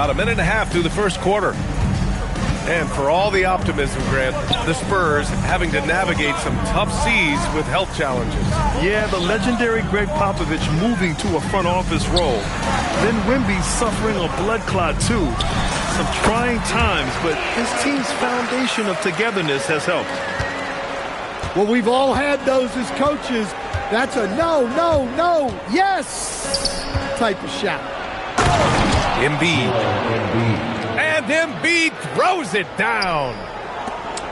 About a minute and a half through the first quarter. And for all the optimism, Grant, the Spurs having to navigate some tough seas with health challenges. Yeah, the legendary Greg Popovich moving to a front office role. Then Wemby suffering a blood clot too. Some trying times, but his team's foundation of togetherness has helped. Well, we've all had those as coaches. That's a no, no, no, yes type of shot. Embiid. And Embiid throws it down.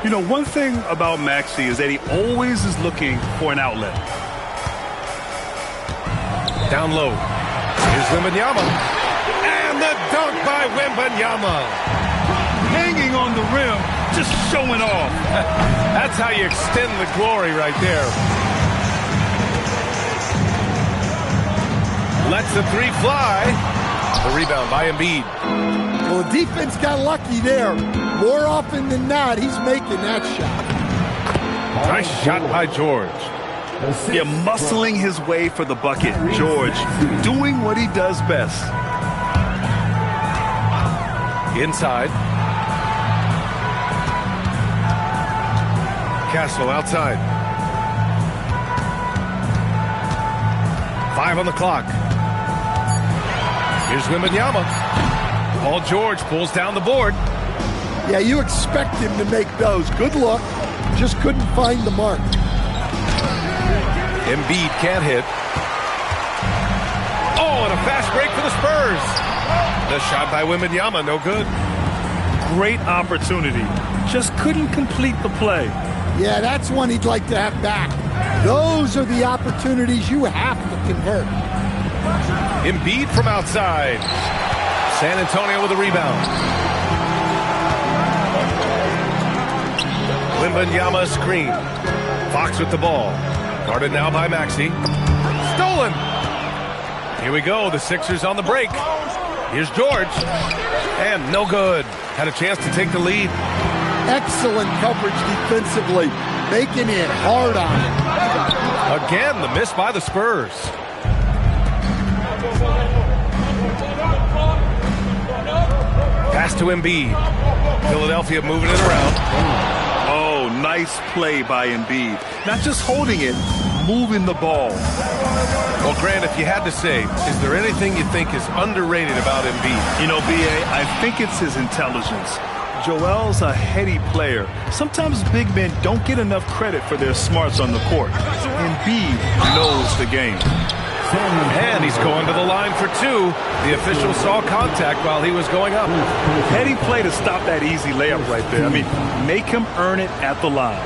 You know, one thing about Maxey is that he always is looking for an outlet. Down low. Here's Wembanyama. And the dunk by Wembanyama. Hanging on the rim, just showing off. That's how you extend the glory right there. Lets the three fly. The rebound by Embiid. Well, the defense got lucky there. More often than not, he's making that shot. Nice shot by George. Yeah, muscling his way for the bucket. George doing what he does best. Inside. Castle outside. 5 on the clock. Here's Wembanyama. Paul George pulls down the board. Yeah, you expect him to make those. Good look. Just couldn't find the mark. Embiid can't hit. Oh, and a fast break for the Spurs. The shot by Wembanyama, no good. Great opportunity. Just couldn't complete the play. Yeah, that's one he'd like to have back. Those are the opportunities you have to convert. Embiid from outside. San Antonio with a rebound. Wembanyama screen. Fox with the ball. Guarded now by Maxey. Stolen. Here we go. The Sixers on the break. Here's George. And no good. Had a chance to take the lead. Excellent coverage defensively. Making it hard on him. Again, the miss by the Spurs. Pass to Embiid. Philadelphia moving it around. Oh, nice play by Embiid. Not just holding it, moving the ball. Well, Grant, if you had to say, is there anything you think is underrated about Embiid? You know, B.A., I think it's his intelligence. Joel's a heady player. Sometimes big men don't get enough credit for their smarts on the court. Embiid knows the game. And he's going to the line for two. The official saw contact while he was going up. Heady play to stop that easy layup right there. I mean, make him earn it at the line.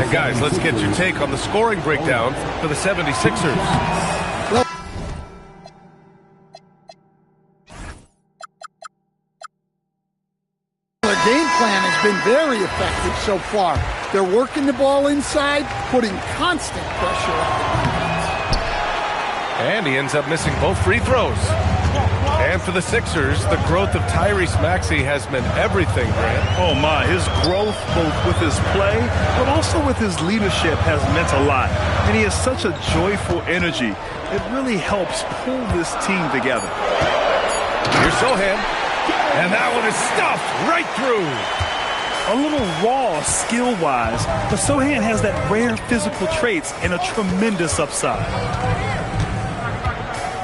And guys, let's get your take on the scoring breakdown for the 76ers. Their game plan has been very effective so far. They're working the ball inside, putting constant pressure on the defense. And he ends up missing both free throws. And for the Sixers, the growth of Tyrese Maxey has meant everything, Grant. Oh my, his growth both with his play, but also with his leadership has meant a lot. And he has such a joyful energy. It really helps pull this team together. Here's Sohan. And that one is stuffed right through. A little raw skill-wise, but Sohan has that rare physical traits and a tremendous upside.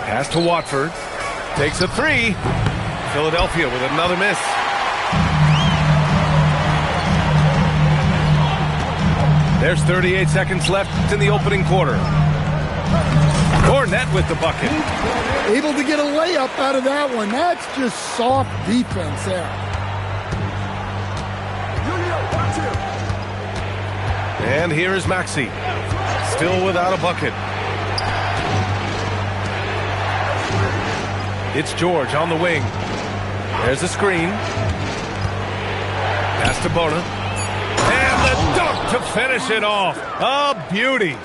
Pass to Watford. Takes a three. Philadelphia with another miss. There's 38 seconds left in the opening quarter. Kornet with the bucket. Able to get a layup out of that one. That's just soft defense there. And here is Maxey. Still without a bucket. It's George on the wing. There's a screen. Pass to Bona. And the dunk to finish it off. A beauty.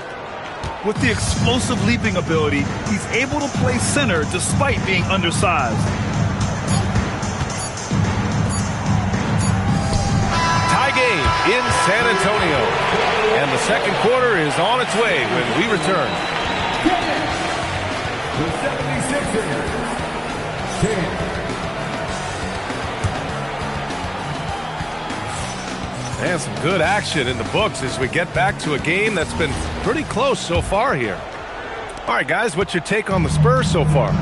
With the explosive leaping ability, he's able to play center despite being undersized. Tie game in San Antonio. And the second quarter is on its way when we return. The 76ers. And some good action in the books as we get back to a game that's been pretty close so far here. All right, guys, what's your take on the Spurs so far?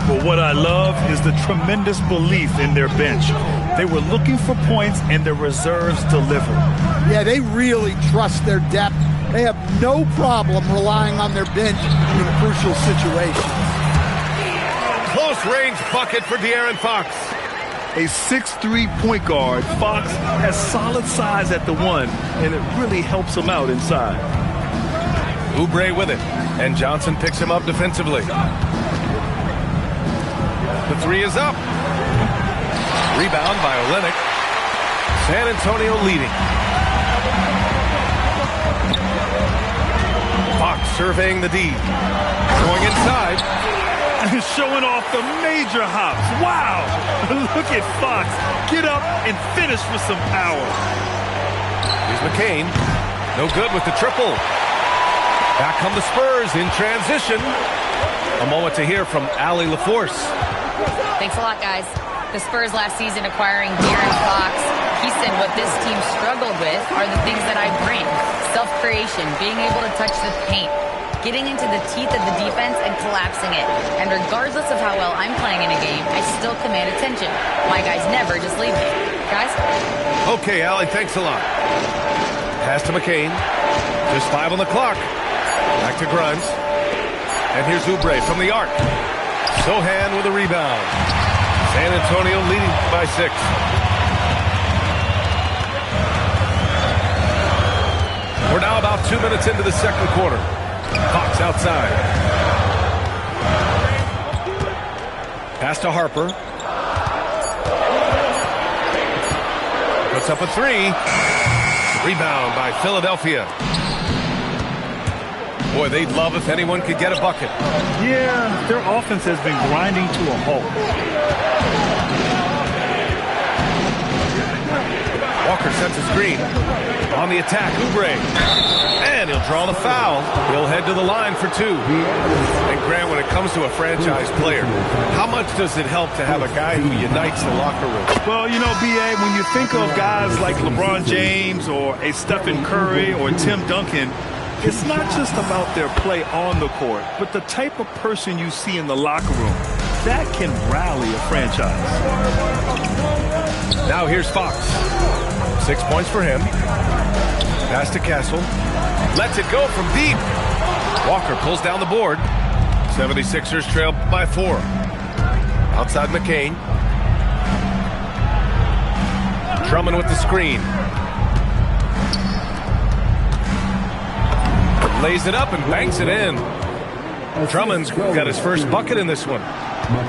Well, what I love is the tremendous belief in their bench. They were looking for points, and their reserves delivered. Yeah, they really trust their depth. They have no problem relying on their bench in crucial situations. Close-range bucket for De'Aaron Fox. A 6'3" point guard, Fox has solid size at the one, and it really helps him out inside. Oubre with it, and Johnson picks him up defensively. The three is up. Rebound by Olynyk. San Antonio leading. Fox surveying the D. Going inside. And showing off the major hops. Wow! Look at Fox. Get up and finish with some power. Here's McCain. No good with the triple. Back come the Spurs in transition. A moment to hear from Allie LaForce. Thanks a lot, guys. The Spurs last season acquiring De'Aaron Fox, he said what this team struggled with are the things that I bring. Self-creation, being able to touch the paint, getting into the teeth of the defense and collapsing it. And regardless of how well I'm playing in a game, I still command attention. My guys never just leave me. Guys? Okay, Allie, thanks a lot. Pass to McCain. Just 5 on the clock. Back to Grimes. And here's Oubre from the arc. Sohan with a rebound. San Antonio leading by 6. We're now about 2 minutes into the second quarter. Fox outside. Pass to Harper. Puts up a 3. Rebound by Philadelphia. Boy, they'd love if anyone could get a bucket. Yeah, their offense has been grinding to a halt. Walker sets a screen. On the attack, Oubre. And he'll draw the foul. He'll head to the line for 2. And Grant, when it comes to a franchise player, how much does it help to have a guy who unites the locker room? Well, you know, B.A., when you think of guys like LeBron James or a Stephen Curry or Tim Duncan, it's not just about their play on the court, but the type of person you see in the locker room. That can rally a franchise. Now here's Fox. 6 points for him. Pass to Castle. Lets it go from deep. Walker pulls down the board. 76ers trail by 4. Outside McCain. Drummond with the screen. Lays it up and banks it in. Drummond's got his first bucket in this one.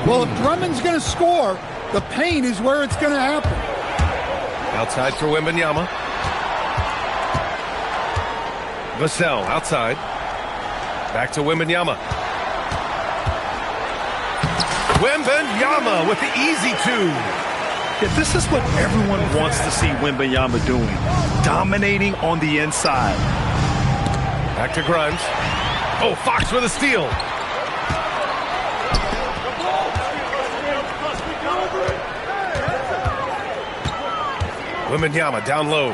Well, if Drummond's going to score, the paint is where it's going to happen. Outside for Wembanyama. Vassell outside. Back to Wembanyama. Wembanyama with the easy 2. Yeah, this is what everyone wants to see Wembanyama doing. Dominating on the inside. Back to Grimes. Oh, Fox with a steal. Wembanyama down low.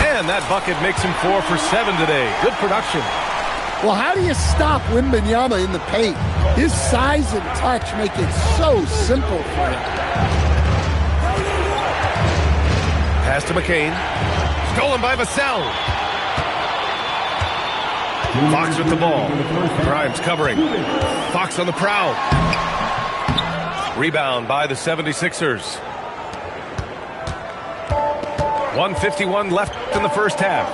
And that bucket makes him 4 for 7 today. Good production. Well, how do you stop Wembanyama in the paint? His size and touch make it so simple for him. Pass to McCain. Stolen by Vassell. Fox with the ball. Grimes covering. Fox on the prowl. Rebound by the 76ers. 1:51 left in the first half.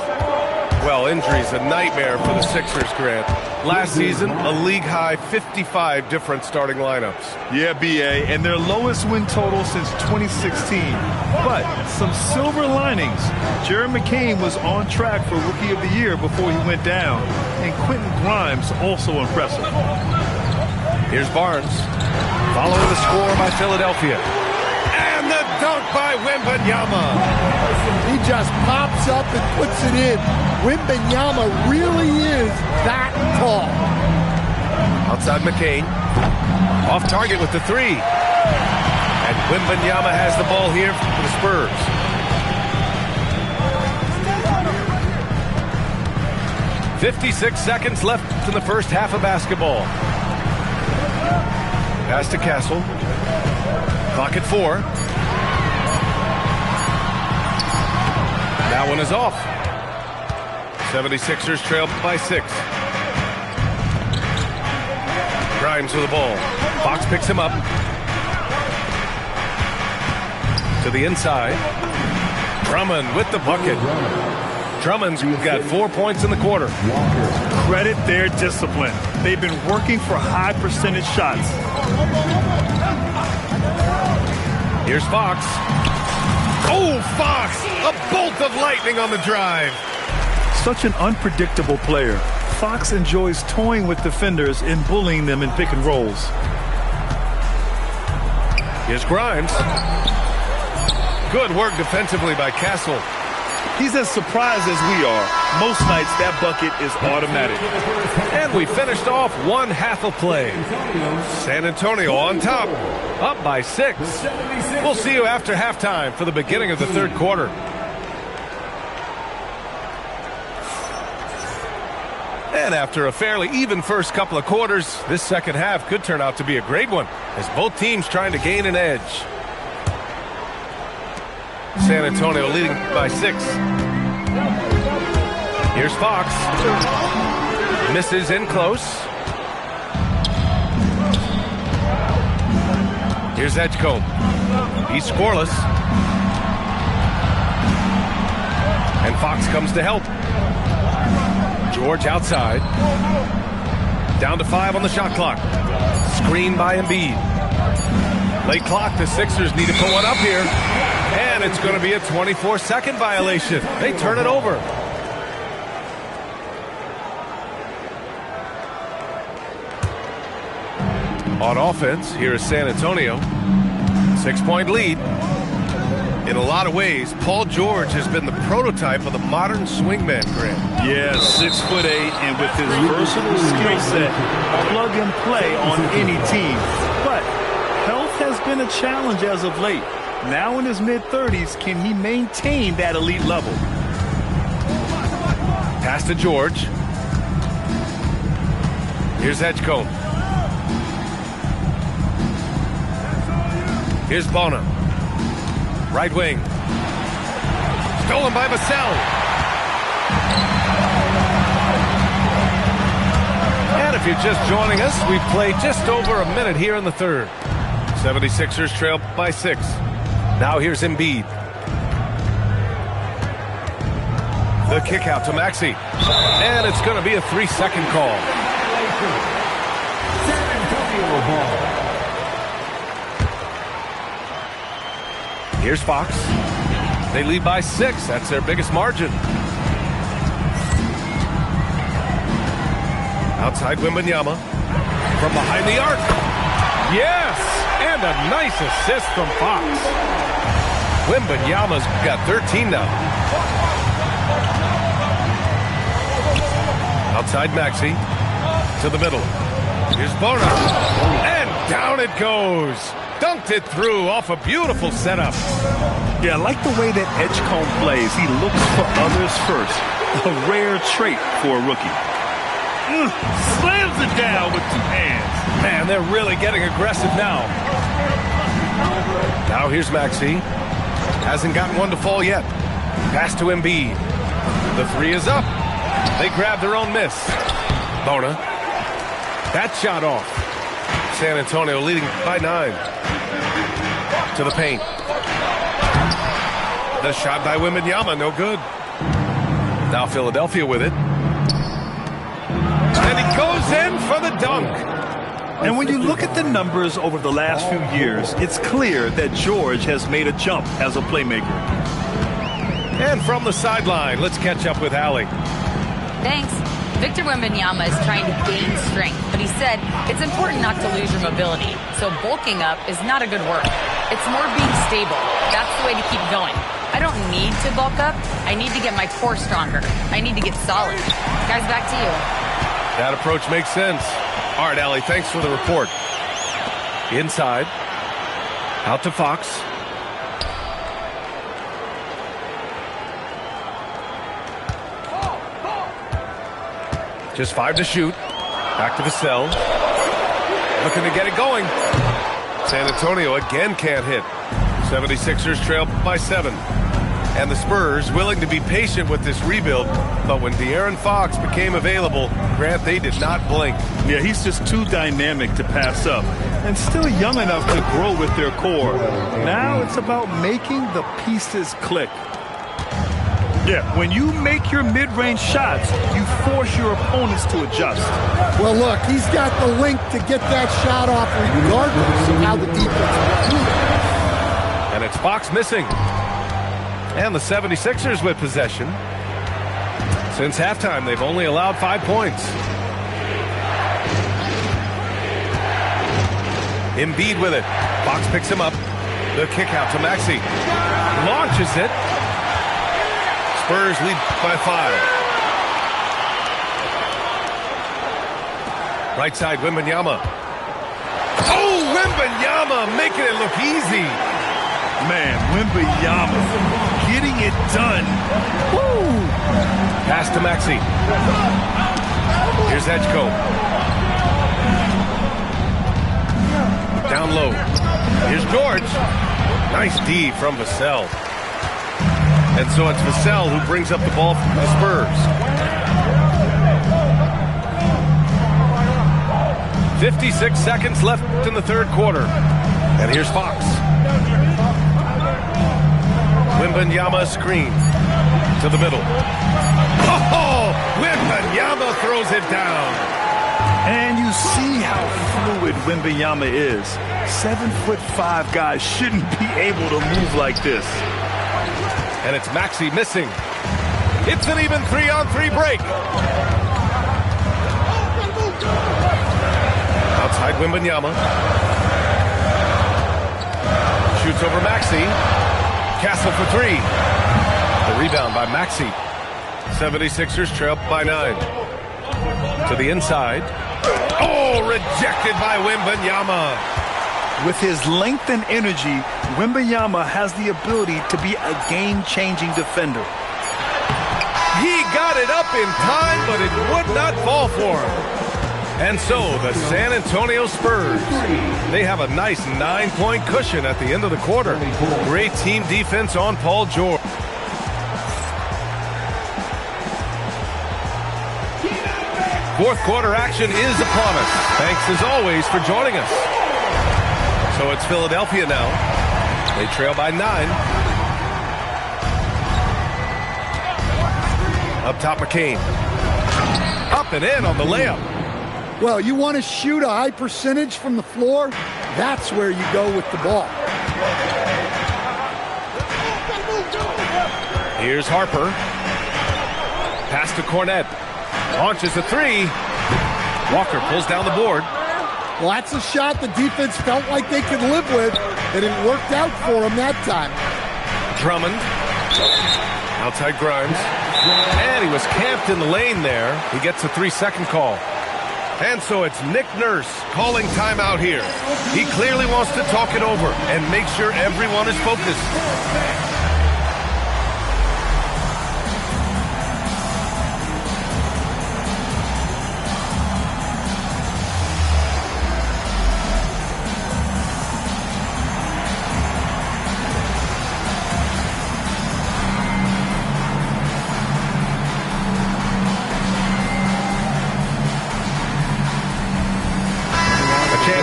Well, injuries a nightmare for the Sixers, Grant. Last season, a league-high 55 different starting lineups. Yeah, B.A., and their lowest win total since 2016. But some silver linings. Jared McCain was on track for Rookie of the Year before he went down. And Quentin Grimes also impressive. Here's Barnes. Following the score by Philadelphia. And the dunk by Wembanyama. He just pops up and puts it in. Wembanyama really is that tall. Outside McCain. Off target with the 3. And Wembanyama has the ball here for the Spurs. 56 seconds left in the first half of basketball. Pass to Castle. Clock at 4. That one is off. 76ers trail by 6. Grimes with the ball. Fox picks him up. To the inside. Drummond with the bucket. Drummond's got 4 points in the quarter. Credit their discipline. They've been working for high percentage shots. Here's Fox. Oh, Fox! A bolt of lightning on the drive. Such an unpredictable player. Fox enjoys toying with defenders and bullying them in pick and rolls. Here's Grimes. Good work defensively by Castle. He's as surprised as we are. Most nights, that bucket is automatic. And we finished off one half of play. San Antonio on top, up by 6. We'll see you after halftime for the beginning of the third quarter. And after a fairly even first couple of quarters, this second half could turn out to be a great one as both teams trying to gain an edge. San Antonio leading by 6. Here's Fox. Misses in close. Here's Edgecombe. He's scoreless. And Fox comes to help. George outside. Down to 5 on the shot clock. Screen by Embiid. Late clock, the Sixers need to put one up here. And it's going to be a 24-second violation. They turn it over. On offense, here is San Antonio. 6-point lead. In a lot of ways, Paul George has been the prototype of the modern swingman, Grant. Yeah, 6'8", and with his versatile skill set, plug and play on any team. But health has been a challenge as of late. Now in his mid-30s, can he maintain that elite level? Pass to George. Here's Edgecombe. Here's Bona. Right wing. Stolen by Vassell. And if you're just joining us, we've played just over a minute here in the third. 76ers trail by 6. Now here's Embiid. The kick out to Maxey. And it's going to be a 3-second call. Here's Fox. They lead by 6. That's their biggest margin. Outside Wembanyama. From behind the arc. Yes! And a nice assist from Fox. Wembanyama's got 13 now. Outside Maxey. To the middle. Here's Bona. And down it goes. Dunked it through off a beautiful setup. Yeah, I like the way that Edgecombe plays. He looks for others first. A rare trait for a rookie. Slams it down with 2 hands. Man, they're really getting aggressive now. Now here's Maxey. Hasn't gotten one to fall yet. Pass to Embiid. The 3 is up. They grab their own miss. Bona. That shot off. San Antonio leading by 9. To the paint. The shot by Wembanyama, no good. Now Philadelphia with it. And he goes in for the dunk. And when you look at the numbers over the last few years, it's clear that George has made a jump as a playmaker. And from the sideline, let's catch up with Allie. Thanks. Victor Wembanyama is trying to gain strength, but he said it's important not to lose your mobility. So bulking up is not a good word. It's more being stable. That's the way to keep going. I don't need to bulk up. I need to get my core stronger. I need to get solid. Guys, back to you. That approach makes sense. All right, Allie, thanks for the report. Inside. Out to Fox. Just 5 to shoot. Back to Vassell. Looking to get it going. San Antonio again can't hit. 76ers trail by 7. And the Spurs willing to be patient with this rebuild, but when De'Aaron Fox became available, Grant, they did not blink. Yeah, he's just too dynamic to pass up and still young enough to grow with their core. Now it's about making the pieces click. Yeah, when you make your mid-range shots, you force your opponents to adjust. Well, look, he's got the length to get that shot off regardless of how the defense plays. And it's Fox missing. And the 76ers with possession. Since halftime, they've only allowed 5 points. Embiid with it. Fox picks him up. The kick out to Maxey. Launches it. Spurs lead by 5. Right side, Wembanyama. Oh, Wembanyama making it look easy. Man, Wembanyama getting it done. Woo! Pass to Maxey. Here's Edgecombe. Down low. Here's George. Nice D from Vassell. And so it's Vassell who brings up the ball for the Spurs. 56 seconds left in the third quarter. And here's Fox. Wembanyama screen to the middle. Oh, Wembanyama throws it down. And you see how fluid Wembanyama is. 7'5" guys shouldn't be able to move like this. And it's Maxey missing. It's an even 3-on-3 break. Outside Wembanyama. Shoots over Maxey. Castle for 3. The rebound by Maxey. 76ers trail by 9. To the inside. Oh, rejected by Wembanyama. With his length and energy, Wembanyama has the ability to be a game-changing defender. He got it up in time, but it would not fall for him. And so the San Antonio Spurs, they have a nice 9-point cushion at the end of the quarter. Great team defense on Paul George. Fourth quarter action is upon us. Thanks as always for joining us. So it's Philadelphia now. They trail by 9. Up top, McCain. Up and in on the layup. Well, you want to shoot a high percentage from the floor? That's where you go with the ball. Here's Harper. Pass to Cornette. Launches a 3. Walker pulls down the board. Well, that's a shot the defense felt like they could live with, and it worked out for them that time. Drummond. Outside Grimes. And he was camped in the lane there. He gets a 3-second call. And so it's Nick Nurse calling timeout here. He clearly wants to talk it over and make sure everyone is focused.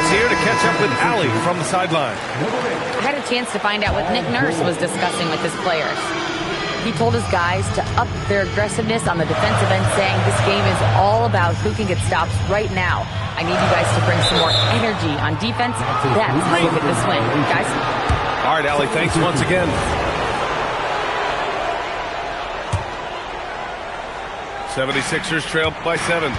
Here to catch up with Allie from the sideline. I had a chance to find out what Nick Nurse was discussing with his players. He told his guys to up their aggressiveness on the defensive end, saying this game is all about who can get stops right now. I need you guys to bring some more energy on defense. That's how you get this win. Guys? All right, Allie, thanks once again. 76ers trail by 7.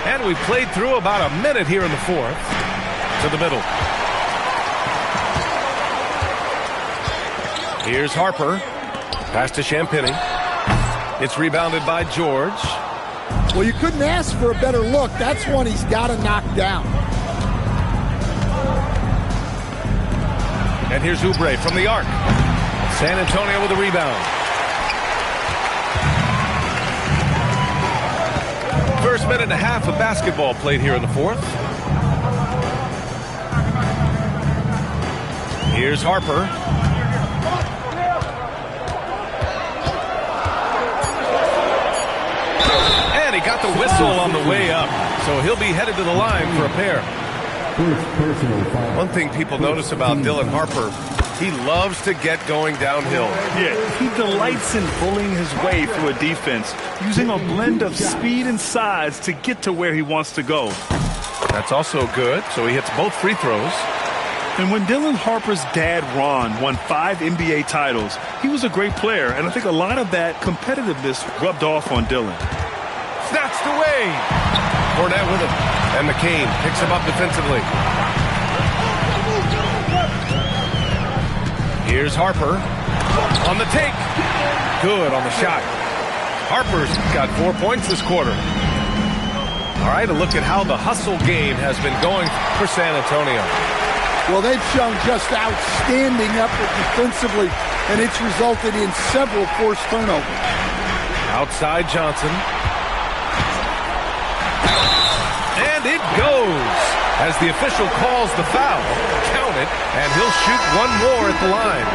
And we played through about a minute here in the fourth. To the middle. Here's Harper. Pass to Champagnie. It's rebounded by George. Well, you couldn't ask for a better look. That's one he's got to knock down. And here's Oubre from the arc. San Antonio with a rebound. First minute and a half of basketball played here in the fourth. Here's Harper. And he got the whistle on the way up, so he'll be headed to the line for a pair. One thing people notice about Dylan Harper, he loves to get going downhill. Yeah, he delights in bullying his way through a defense, using a blend of speed and size to get to where he wants to go. That's also good, so he hits both free throws. And when Dylan Harper's dad, Ron, won 5 NBA titles, he was a great player, and I think a lot of that competitiveness rubbed off on Dylan. Snatched away. Fournette with him. And McCain picks him up defensively. Here's Harper on the take. Good on the shot. Harper's got 4 points this quarter. All right, a look at how the hustle game has been going for San Antonio. Well, they've shown just outstanding effort defensively, and it's resulted in several forced turnovers. Outside Johnson. And it goes as the official calls the foul. Count it, and he'll shoot one more at the line.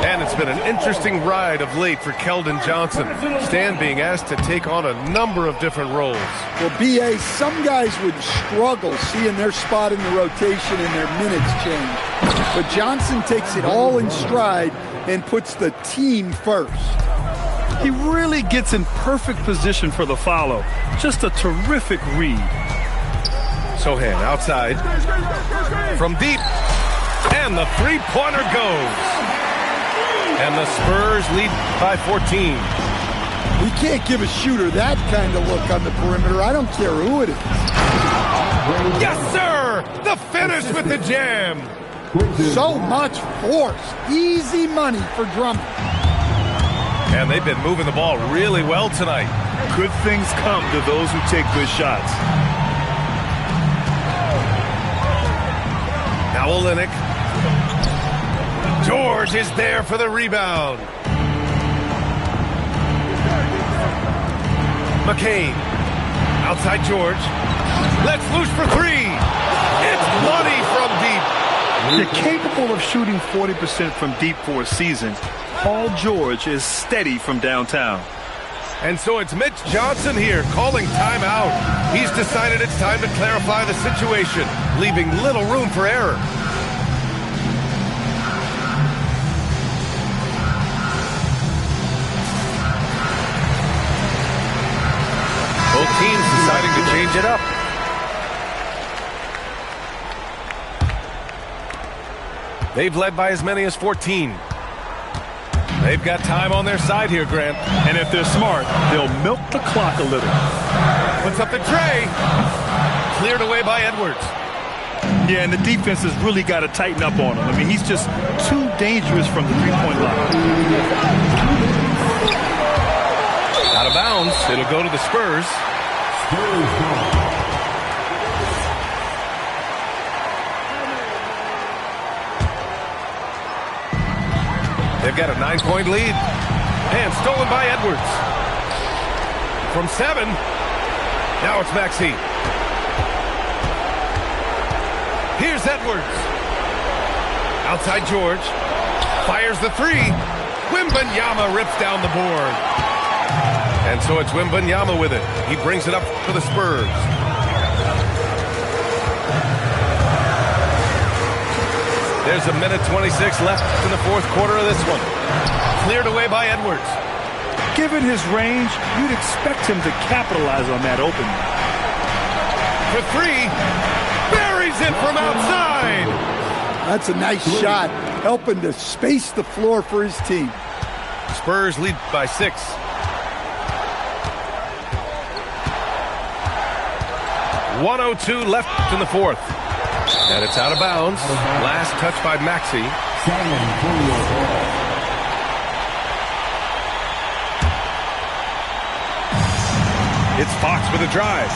And it's been an interesting ride of late for Keldon Johnson. Stan being asked to take on a number of different roles. Well, B.A., some guys would struggle seeing their spot in the rotation and their minutes change. But Johnson takes it all in stride and puts the team first. He really gets in perfect position for the follow. Just a terrific read. Sochan outside. From deep. And the three-pointer goes. And the Spurs lead by 14. We can't give a shooter that kind of look on the perimeter. I don't care who it is. Yes, sir! The finish with the jam. So much force. Easy money for Drummond. And they've been moving the ball really well tonight. Good things come to those who take good shots. Now Olynyk. George is there for the rebound. McCain. Outside George. Let's loose for three. It's money from deep. You're capable of shooting 40% from deep for a season. Paul George is steady from downtown. And so it's Mitch Johnson here calling timeout. He's decided it's time to clarify the situation, leaving little room for error. Both teams deciding to change it up. They've led by as many as 14. They've got time on their side here, Grant. And if they're smart, they'll milk the clock a little. Puts up the tray. Cleared away by Edwards. Yeah, and the defense has really got to tighten up on him. I mean, he's just too dangerous from the three-point line. Out of bounds. It'll go to the Spurs. They've got a 9-point lead. And stolen by Edwards. From 7. Now it's Maxey. Here's Edwards. Outside George. Fires the 3. Wembanyama rips down the board. And so it's Wembanyama with it. He brings it up for the Spurs. There's a minute 26 left in the fourth quarter of this one. Cleared away by Edwards. Given his range, you'd expect him to capitalize on that opening. For 3. Buries it from outside. That's a nice shot, helping to space the floor for his team. Spurs lead by 6. .102 left in the fourth. And it's out of bounds. Last touch by Maxey. It's Fox with a drive.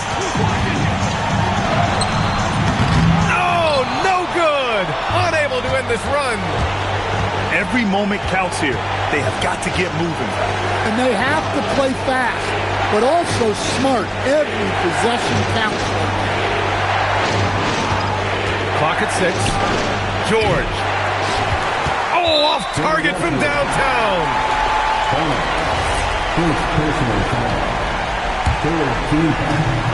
Oh, no good! Unable to end this run. Every moment counts here. They have got to get moving. And they have to play fast. but also smart. Every possession counts. Clock at 6. George. Oh, off target from downtown.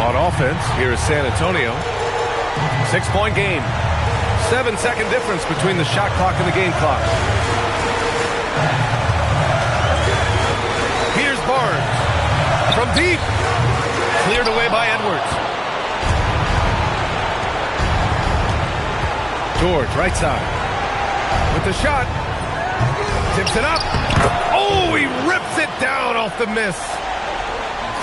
On offense, here is San Antonio. 6-point game. 7-second difference between the shot clock and the game clock. Here's Barnes. From deep. Cleared away by Edwards. George, right side. With the shot. Tips it up. Oh, he rips it down off the miss.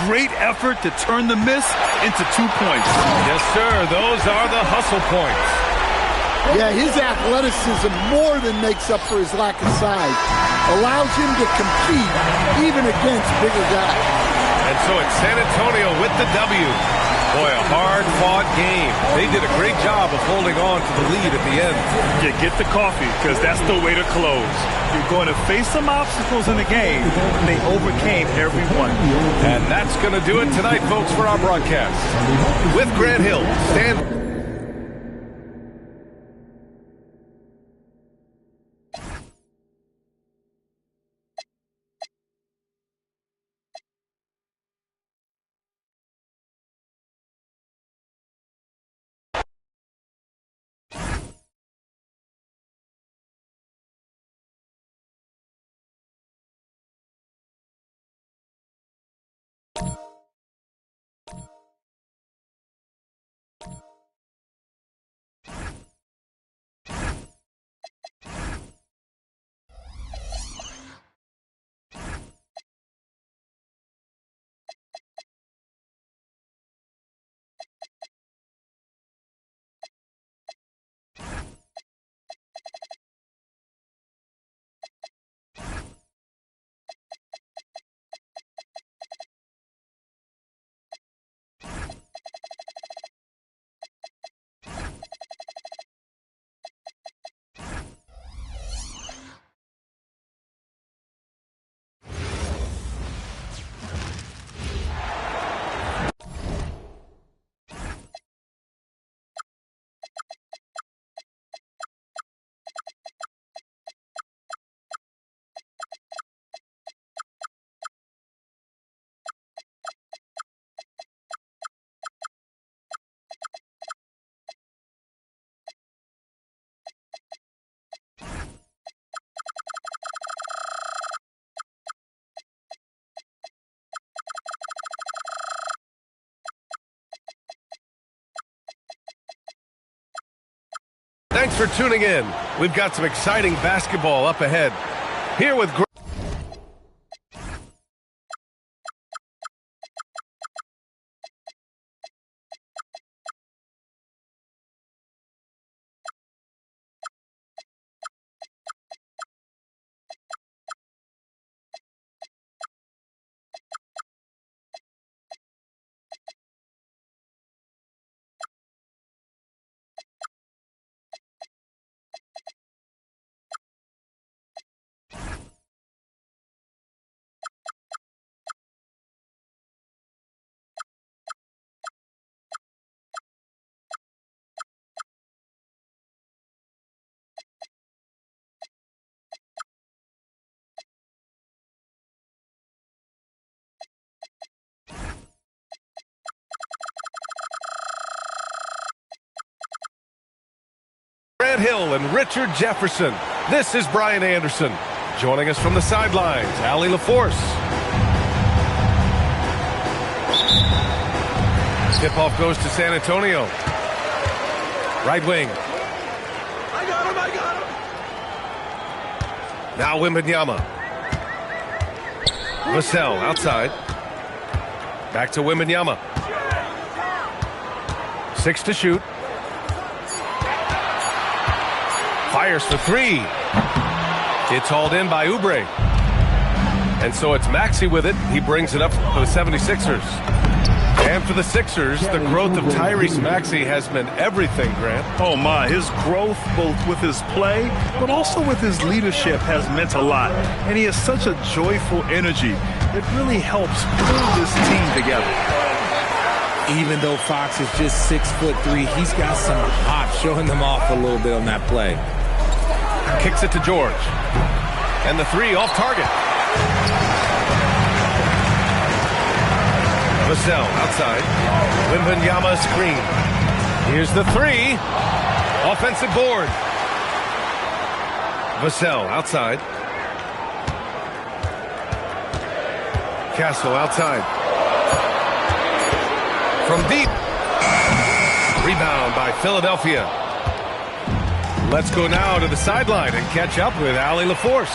Great effort to turn the miss into 2 points. Yes, sir. Those are the hustle points. Yeah, his athleticism more than makes up for his lack of size. Allows him to compete even against bigger guys. And so it's San Antonio with the W. Boy, a hard-fought game. They did a great job of holding on to the lead at the end. Yeah, get the coffee, because that's the way to close. You're going to face some obstacles in the game. They overcame every one. And that's going to do it tonight, folks, for our broadcast. With Grant Hill, Stan... Thanks for tuning in. We've got some exciting basketball up ahead. Here with Grant Hill and Richard Jefferson. This is Brian Anderson. Joining us from the sidelines, Allie LaForce. Tip-off goes to San Antonio. Right wing. I got him. Now Wembanyama. Vassell outside. Back to Wembanyama. 6 to shoot. Fires for 3. It's hauled in by Oubre. And so it's Maxey with it. He brings it up for the 76ers. And for the Sixers, the growth of Tyrese Maxey has been everything, Grant. Oh my, his growth both with his play, but also with his leadership has meant a lot. And he has such a joyful energy. It really helps pull this team together. Even though Fox is just 6'3", he's got some hop, showing them off a little bit on that play. Kicks it to George. And the three off target. Vassell outside. Wembanyama screen. Here's the three. Offensive board. Vassell outside. Castle outside. From deep. Rebound by Philadelphia. Let's go now to the sideline and catch up with Allie LaForce.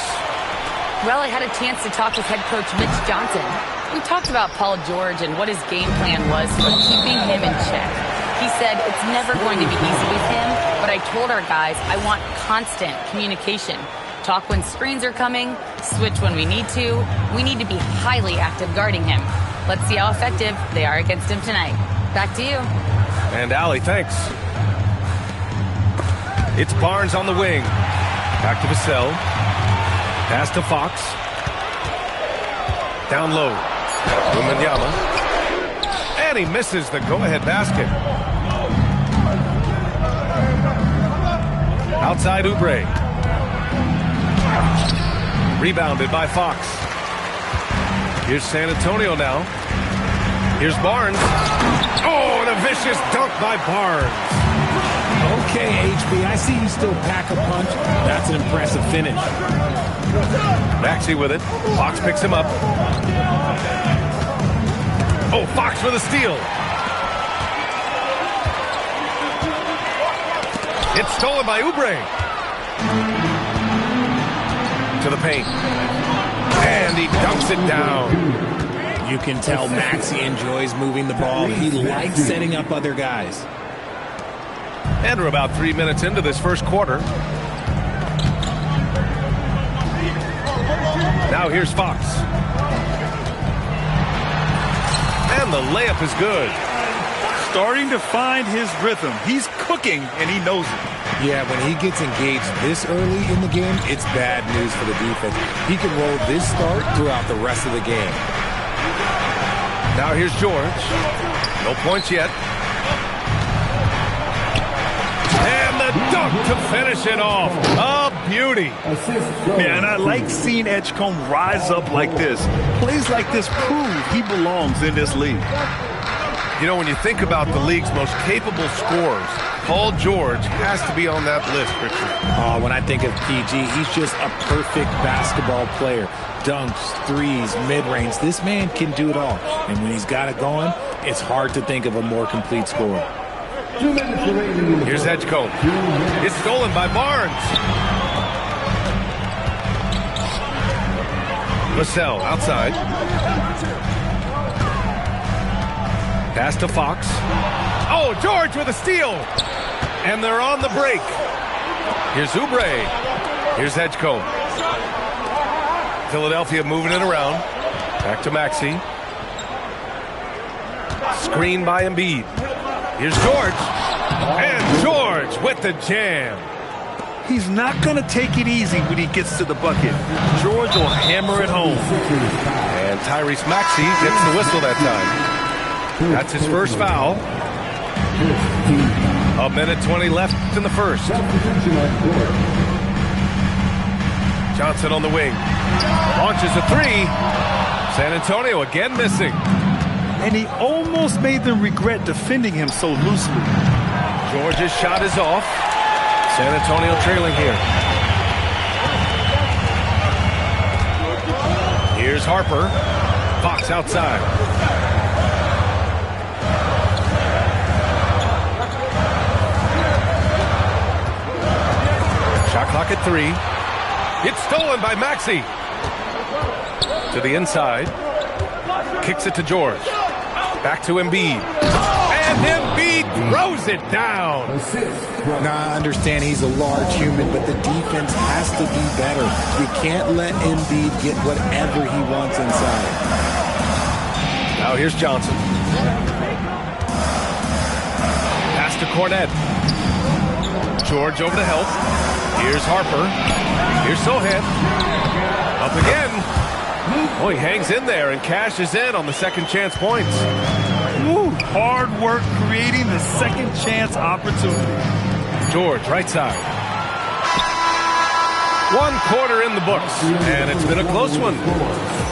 Well, I had a chance to talk with head coach Mitch Johnson. We talked about Paul George and what his game plan was for keeping him in check. He said it's never going to be easy with him, but I told our guys I want constant communication. Talk when screens are coming, switch when we need to. We need to be highly active guarding him. Let's see how effective they are against him tonight. Back to you. And Allie, thanks. It's Barnes on the wing. Back to Vassell. Pass to Fox. Down low. Wembanyama. And he misses the go-ahead basket. Outside Oubre. Rebounded by Fox. Here's San Antonio now. Here's Barnes. Oh, and a vicious dunk by Barnes. Okay, HB, I see you still pack a punch. That's an impressive finish. Maxey with it. Fox picks him up. Oh, Fox with a steal. It's stolen by Oubre. To the paint. And he dunks it down. You can tell Maxey enjoys moving the ball. He likes setting up other guys. And we're about 3 minutes into this first quarter. Now here's Fox. And the layup is good. Starting to find his rhythm. He's cooking, and he knows it. Yeah, when he gets engaged this early in the game, it's bad news for the defense. He can roll this start throughout the rest of the game. Now here's George. No points yet. And the dunk to finish it off. A beauty. Man, I like seeing Edgecombe rise up like this. Plays like this prove he belongs in this league. You know, when you think about the league's most capable scorers, Paul George has to be on that list, Richard. When I think of PG, he's just a perfect basketball player. Dunks, threes, mid-range. This man can do it all. And when he's got it going, it's hard to think of a more complete scorer. Here's Edgecombe. It's stolen by Barnes. Vassell outside. Pass to Fox. Oh, George with a steal. And they're on the break. Here's Oubre. Here's Edgecombe. Philadelphia moving it around. Back to Maxey. Screen by Embiid. Here's George. And George with the jam. He's not going to take it easy when he gets to the bucket. George will hammer it home. And Tyrese Maxey gets the whistle that time. That's his first foul. A minute 20 left in the first. Johnson on the wing. Launches a three. San Antonio again missing. And he almost made them regret defending him so loosely. George's shot is off. San Antonio trailing here. Here's Harper. Fox outside. Shot clock at 3. It's stolen by Maxey. To the inside. Kicks it to George. Back to Embiid. And Embiid throws it down. Now, I understand he's a large human, but the defense has to be better. You can't let Embiid get whatever he wants inside. Now here's Johnson. to Cornette. George over to help. Here's Harper. Here's Sohan. Up again. Oh, he hangs in there and cashes in on the second chance points. Ooh, hard work creating the second chance opportunity. George, right side. 1 quarter in the books, and it's been a close one.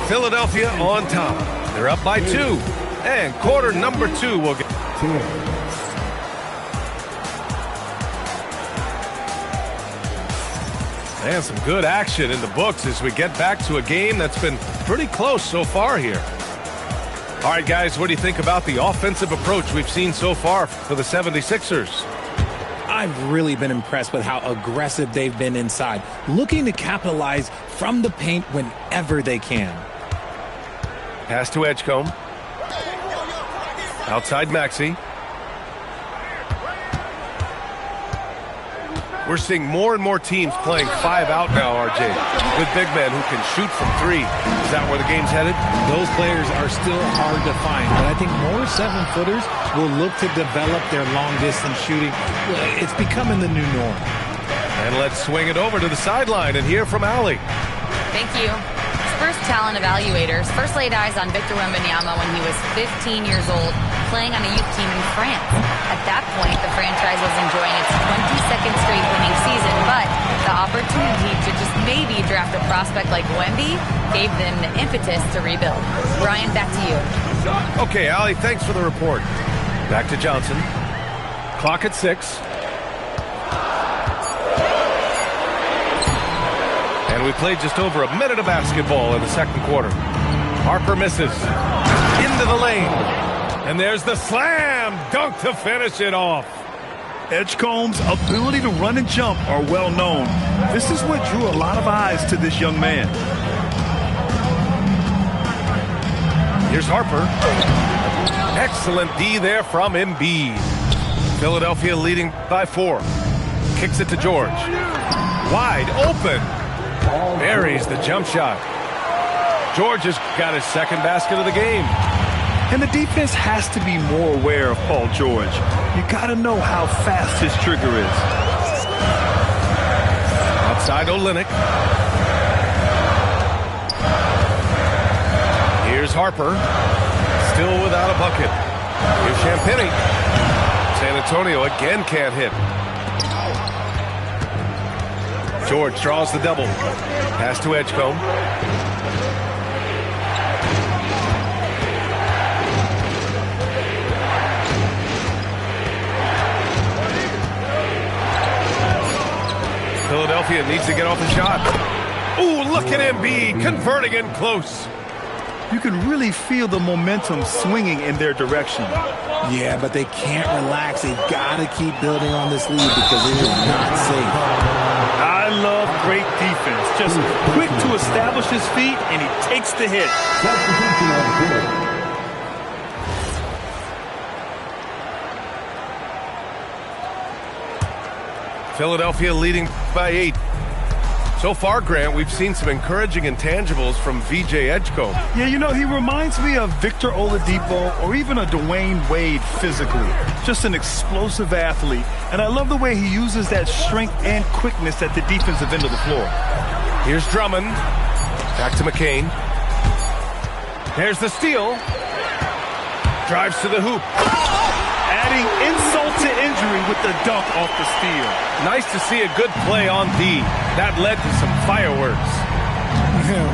Philadelphia on top. They're up by 2, and quarter number 2 will get. And some good action in the books as we get back to a game that's been pretty close so far here. All right, guys, what do you think about the offensive approach we've seen so far for the 76ers? I've really been impressed with how aggressive they've been inside, looking to capitalize from the paint whenever they can. Pass to Edgecombe. Outside Maxey. We're seeing more and more teams playing 5 out now, RJ, with big men who can shoot from 3. Is that where the game's headed? Those players are still hard to find, but I think more 7-footers will look to develop their long-distance shooting. It's becoming the new norm. And let's swing it over to the sideline and hear from Allie. Thank you. Spurs talent evaluators first laid eyes on Victor Wembanyama when he was 15 years old, playing on a youth team in France. At that point, the franchise was enjoying its 22nd straight winning season, but the opportunity to just maybe draft a prospect like Wemby gave them the impetus to rebuild. Brian, back to you. Okay, Allie, thanks for the report. Back to Johnson. Clock at 6. And we played just over a minute of basketball in the second quarter. Harper misses. Into the lane. And there's the slam dunk to finish it off. Edgecombe's ability to run and jump are well known. This is what drew a lot of eyes to this young man. Here's Harper. Excellent D there from Embiid. Philadelphia leading by 4. Kicks it to George. Wide open. Buries the jump shot. George has got his second basket of the game. And the defense has to be more aware of Paul George. You got to know how fast his trigger is. Outside Olynyk. Here's Harper. Still without a bucket. Here's Champagnie. San Antonio again can't hit. George draws the double. Pass to Edgecombe. Philadelphia needs to get off the shot. Ooh, look at Embiid converting in close. You can really feel the momentum swinging in their direction. Yeah, but they can't relax. They've got to keep building on this lead because it is not safe. I love great defense. Just quick to establish his feet, and he takes the hit. Philadelphia leading by 8. So far, Grant, we've seen some encouraging intangibles from VJ Edgecombe. Yeah, you know, he reminds me of Victor Oladipo or even a Dwayne Wade physically. Just an explosive athlete. And I love the way he uses that strength and quickness at the defensive end of the floor. Here's Drummond. Back to McCain. There's the steal. Drives to the hoop. Adding insult to injury with the dunk off the steal. Nice to see a good play on D. That led to some fireworks.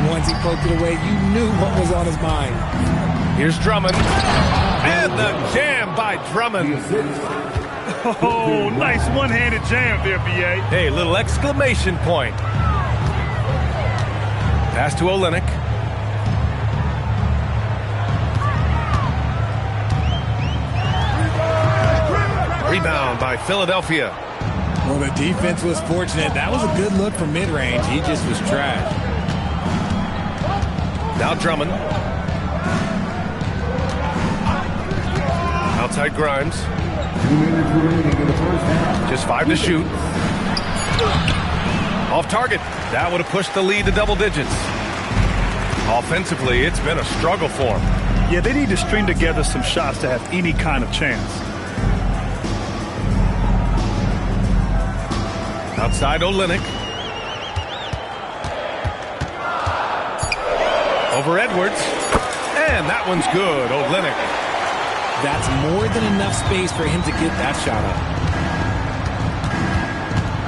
Once he poked it away, you knew what was on his mind. Here's Drummond. And the jam by Drummond. Oh, nice one-handed jam there, B.A. Hey, little exclamation point. Pass to Olynyk. Rebound by Philadelphia. Well, the defense was fortunate. That was a good look from mid-range. He just was trash. Now Drummond. Outside Grimes. Just 5 to shoot. Off target. That would have pushed the lead to double digits. Offensively, it's been a struggle for him. Yeah, they need to string together some shots to have any kind of chance. Outside Olynyk. Over Edwards. And that one's good. Olynyk. That's more than enough space for him to get that shot up.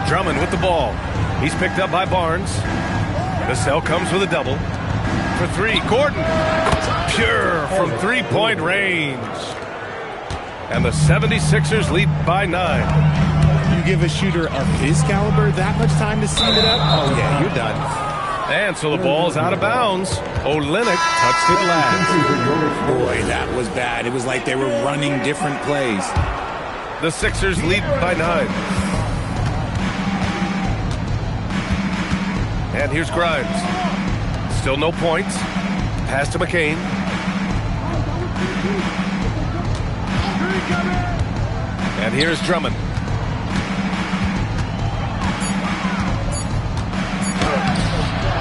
Drummond with the ball. He's picked up by Barnes. Vassell comes with a double. For three, Gordon. Pure from three-point range. And the 76ers lead by 9. You give a shooter of his caliber that much time to seam it up, oh yeah, you're done. And so the ball's out of bounds. Olynyk touched it last. Boy, that was bad. It was like they were running different plays. The Sixers lead by 9. And here's Grimes. Still no points. Pass to McCain. And here's Drummond.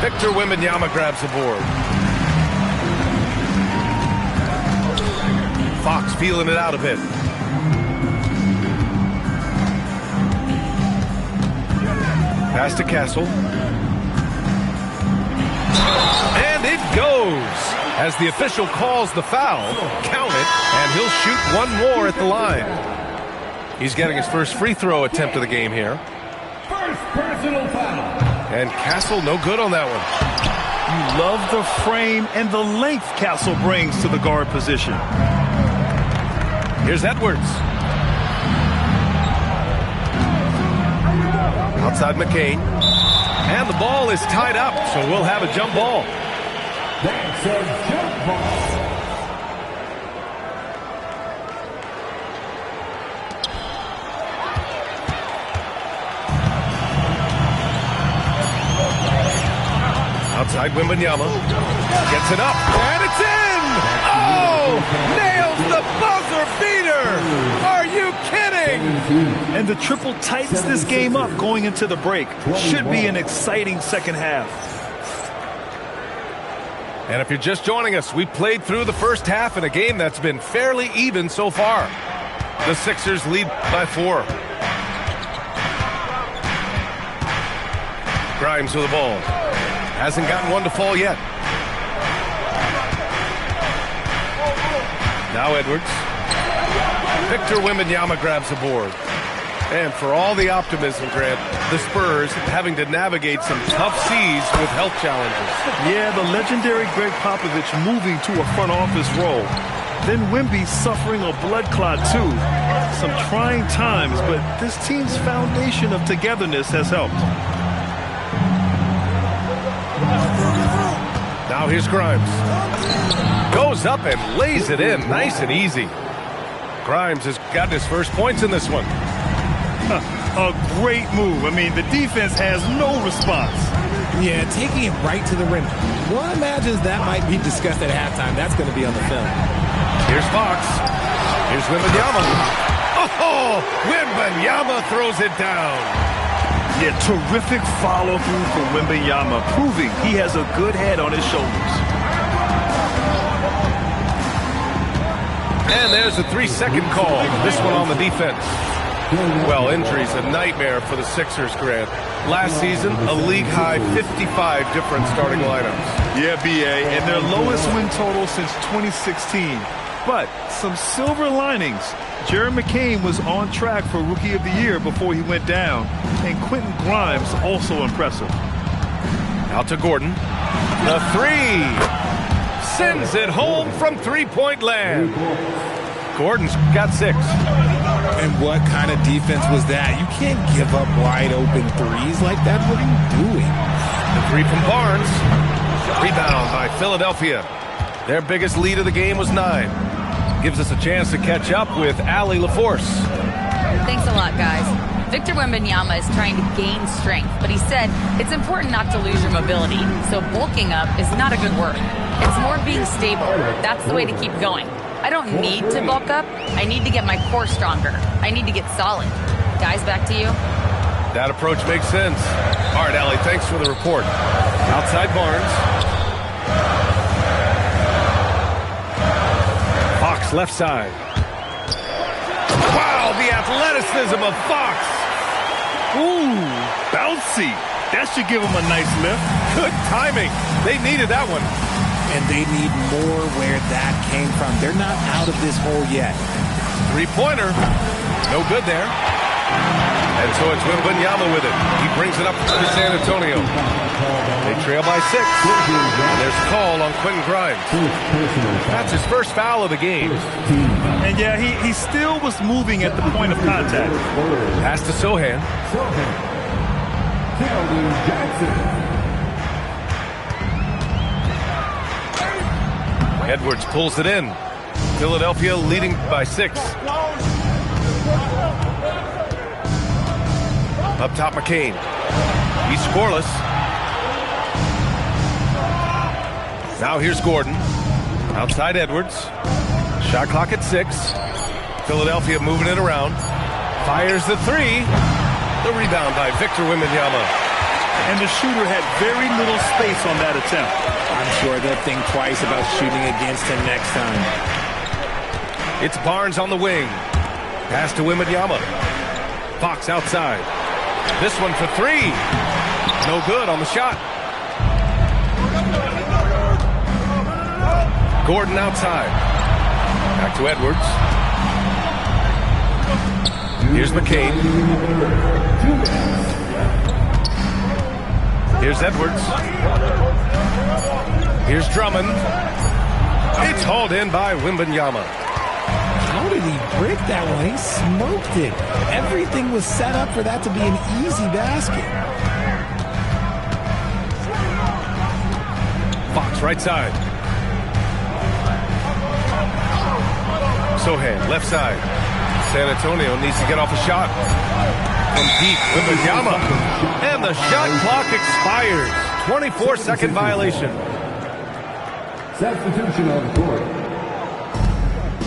Victor Wembanyama grabs the board. Fox feeling it out a bit. Pass to Castle. And it goes. As the official calls the foul, count it, and he'll shoot one more at the line. He's getting his first free throw attempt of the game here. First personal foul. And Castle no good on that one. You love the frame and the length Castle brings to the guard position. Here's Edwards. Outside McCain. And the ball is tied up, so we'll have a jump ball. That's a jump ball. Outside Wembanyama. Gets it up. And it's in! Oh! Nails the buzzer beater! Are you kidding? And the triple tightens this game up going into the break. Should be an exciting second half. And if you're just joining us, we played through the first half in a game that's been fairly even so far. The Sixers lead by 4. Grimes with the ball. Hasn't gotten one to fall yet. Now Edwards. Victor Wembanyama grabs the board. And for all the optimism, Grant, the Spurs having to navigate some tough seas with health challenges. Yeah, the legendary Greg Popovich moving to a front office role. Then Wemby suffering a blood clot too. Some trying times, but this team's foundation of togetherness has helped. Now here's Grimes. Goes up and lays it in nice and easy. Grimes has gotten his first points in this one. A great move. I mean, the defense has no response. Yeah, taking it right to the rim. One imagines that might be discussed at halftime. That's going to be on the film. Here's Fox. Here's Wembanyama. Oh, Wembanyama throws it down. Yeah, terrific follow-through from Wembanyama, proving he has a good head on his shoulders. And there's a 3-second call. This one on the defense. Well, injuries a nightmare for the Sixers, Grant. Last season, a league-high 55 different starting lineups. Yeah, B.A., and their lowest win total since 2016. But some silver linings. Jared McCain was on track for Rookie of the Year before he went down. And Quentin Grimes also impressive. Out to Gordon. The 3. Sends it home from three-point land. Gordon's got 6. And what kind of defense was that? You can't give up wide open threes like that. What are you doing? The 3 from Barnes. Rebound by Philadelphia. Their biggest lead of the game was 9. Gives us a chance to catch up with Allie LaForce. Thanks a lot, guys. Victor Wembanyama is trying to gain strength, but he said it's important not to lose your mobility. So bulking up is not a good word. It's more being stable. That's the way to keep going. I don't need to bulk up. I need to get my core stronger. I need to get solid. Guys, back to you. That approach makes sense. All right, Allie, thanks for the report. Outside Barnes. Fox left side. Wow, the athleticism of Fox. Ooh. Bouncy. That should give him a nice lift. Good timing. They needed that one. And they need more where that came from. They're not out of this hole yet. Three-pointer. No good there. And so it's Wembanyama with it. He brings it up to San Antonio. They trail by 6. And there's a call on Quentin Grimes. That's his first foul of the game. And yeah, he still was moving at the point of contact. Pass to Sohan. Keldon Johnson. Edwards pulls it in. Philadelphia leading by 6. Up top, McCain. He's scoreless. Now here's Gordon. Outside Edwards. Shot clock at 6. Philadelphia moving it around. Fires the 3. The rebound by Victor Wembanyama. And the shooter had very little space on that attempt. I'm sure they'll think twice about shooting against him next time. It's Barnes on the wing. Pass to Wembanyama. Fox outside. This one for 3. No good on the shot. Gordon outside. Back to Edwards. Here's McCain. Here's Edwards. Here's Drummond. It's hauled in by Wembanyama. How did he break that one? He smoked it. Everything was set up for that to be an easy basket. Fox right side. Sohan left side. San Antonio needs to get off a shot. From deep, Wembanyama. And the shot clock expires. 24-second violation. Substitution on the court.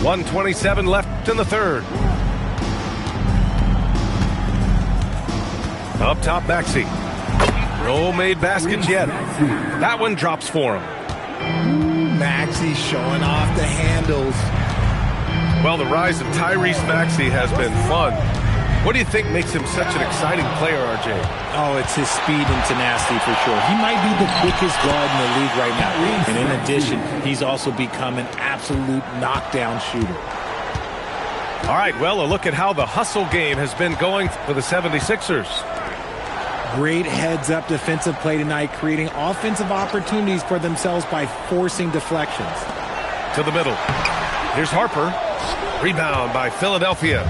1:27 left in the third. Up top, Maxey. No made baskets yet. That one drops for him. Maxey showing off the handles. Well, the rise of Tyrese Maxey has been fun. What do you think makes him such an exciting player, RJ? Oh, it's his speed and tenacity for sure. He might be the quickest guard in the league right now. And in addition, he's also become an absolute knockdown shooter. All right, well, a look at how the hustle game has been going for the 76ers. Great heads-up defensive play tonight, creating offensive opportunities for themselves by forcing deflections. To the middle. Here's Harper. Rebound by Philadelphia.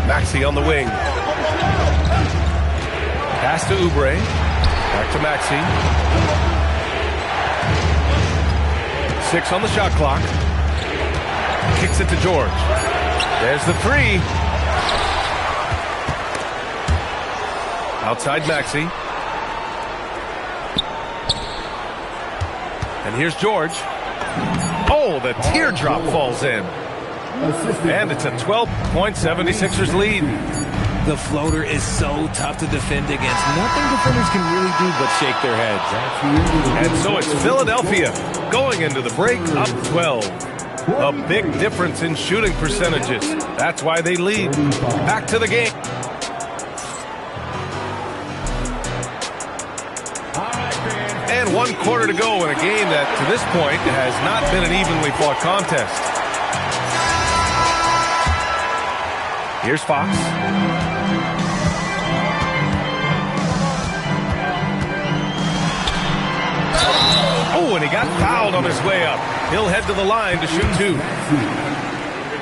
Maxey on the wing. Pass to Oubre. Back to Maxey. 6 on the shot clock. Kicks it to George. There's the 3. Outside Maxey. And here's George. Oh, the teardrop falls in. And it's a 12-point 76ers lead. The floater is so tough to defend against. Nothing defenders can really do but shake their heads. And so it's Philadelphia going into the break up 12. A big difference in shooting percentages. That's why they lead. Back to the game. And 1 quarter to go in a game that, to this point, has not been an evenly fought contest. Here's Fox. Oh, and he got fouled on his way up. He'll head to the line to shoot 2.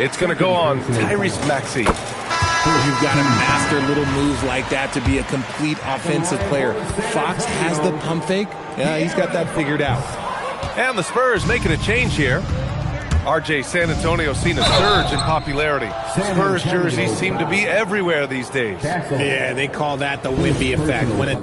It's going to go on Tyrese Maxey. You've got to master little moves like that to be a complete offensive player. Fox has the pump fake. Yeah, he's got that figured out. And the Spurs making a change here. RJ, San Antonio seen a surge in popularity. Spurs jerseys seem to be everywhere these days. Yeah, they call that the Wemby effect. When it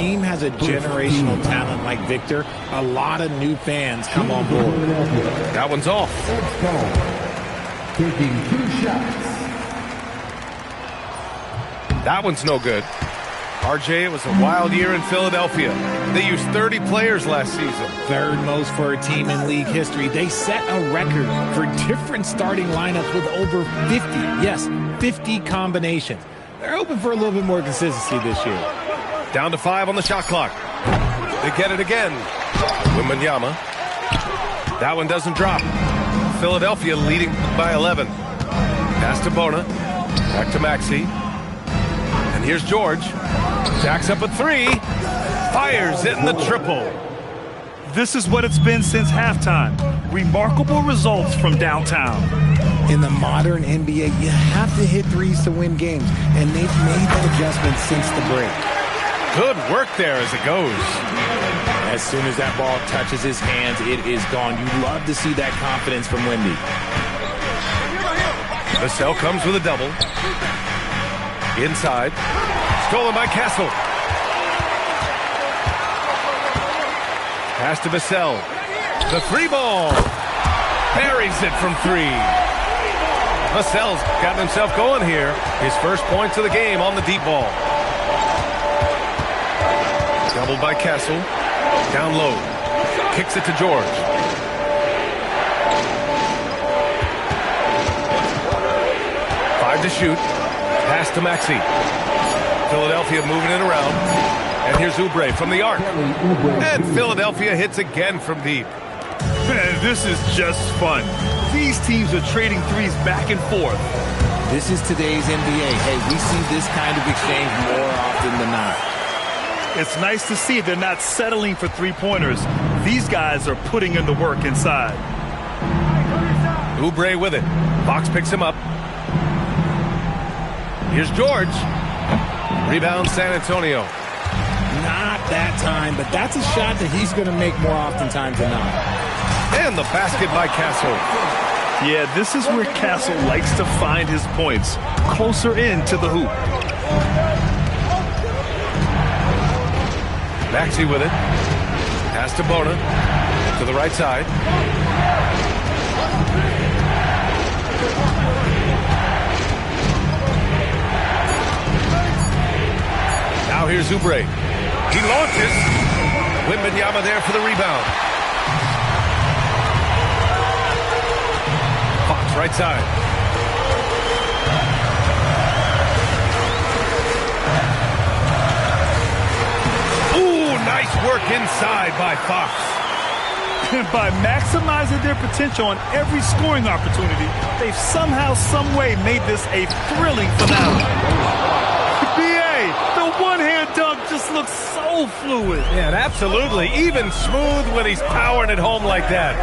team has a generational talent like Victor, a lot of new fans come on board. That one's off. Taking 2 shots. That one's no good. RJ, it was a wild year in Philadelphia. They used 30 players last season. Third most for a team in league history. They set a record for different starting lineups with over 50, yes, 50 combinations. They're hoping for a little bit more consistency this year. Down to 5 on the shot clock. They get it again. Wembanyama. That one doesn't drop. Philadelphia leading by 11. Pass to Bona. Back to Maxey. And here's George. Jacks up a 3. Fires it in the triple. This is what it's been since halftime. Remarkable results from downtown. In the modern NBA, you have to hit threes to win games, and they've made that adjustment since the break. Good work there as it goes. As soon as that ball touches his hands, it is gone. You love to see that confidence from Wemby. Vassell comes with a double. Inside. Stolen by Castle. Pass to Vassell. The 3 ball. Buries it from 3. Vassell's got himself going here. His first points of the game on the deep ball. Doubled by Castle. Down low. Kicks it to George. Five to shoot. Pass to Maxey. Philadelphia moving it around. And here's Oubre from the arc. And Philadelphia hits again from deep. Man, this is just fun. These teams are trading threes back and forth. This is today's NBA. Hey, we see this kind of exchange more often than not. It's nice to see they're not settling for three-pointers. These guys are putting in the work inside. Oubre with it. Fox picks him up. Here's George. Rebound San Antonio. Not that time, but that's a shot that he's going to make more oftentimes than not. And the basket by Castle. Yeah, this is where Castle likes to find his points, closer in to the hoop. Maxey with it. Pass to Bona. To the right side. Now here's Oubre. He launches. Wembanyama there for the rebound. Fox right side. Ooh, nice work inside by Fox. By maximizing their potential on every scoring opportunity, they've somehow, some way made this a thrilling finale. B.A., the one-hand dunk just looks so fluid. Yeah, absolutely. Even smooth when he's powering it home like that.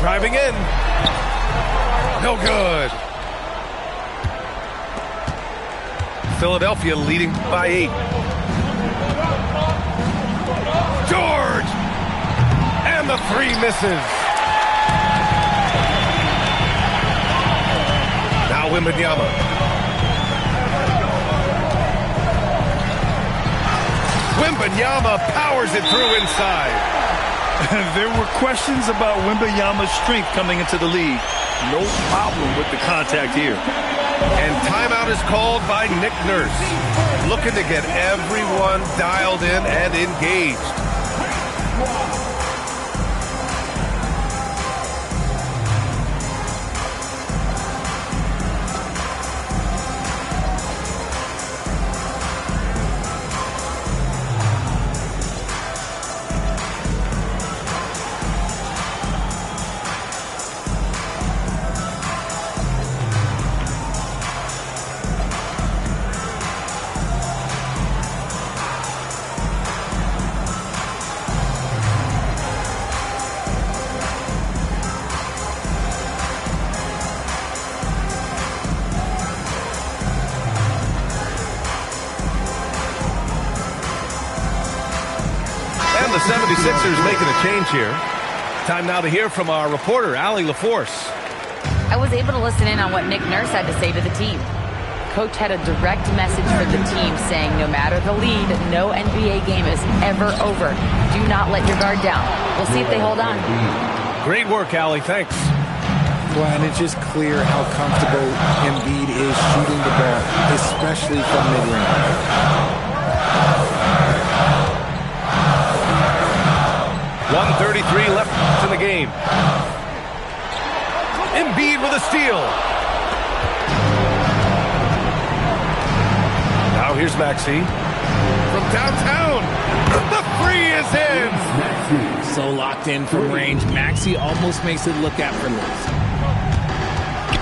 Driving in. No good. Philadelphia leading by 8. George! And the 3 misses. Now Wembanyama. Wembanyama powers it through inside. There were questions about Wembanyama's strength coming into the league. No problem with the contact here. And timeout is called by Nick Nurse. Looking to get everyone dialed in and engaged. The 76ers making a change here. Time now to hear from our reporter, Allie LaForce. I was able to listen in on what Nick Nurse had to say to the team. coach had a direct message for the team saying no matter the lead, no NBA game is ever over. Do not let your guard down. We'll see if they hold on. Great work, Allie. Thanks. Well, and it's just clear how comfortable Embiid is shooting the ball, especially from mid-range. 1:33 left in the game. Embiid with a steal. Now here's Maxey from downtown. The three is in. So locked in from range, Maxey almost makes it look effortless.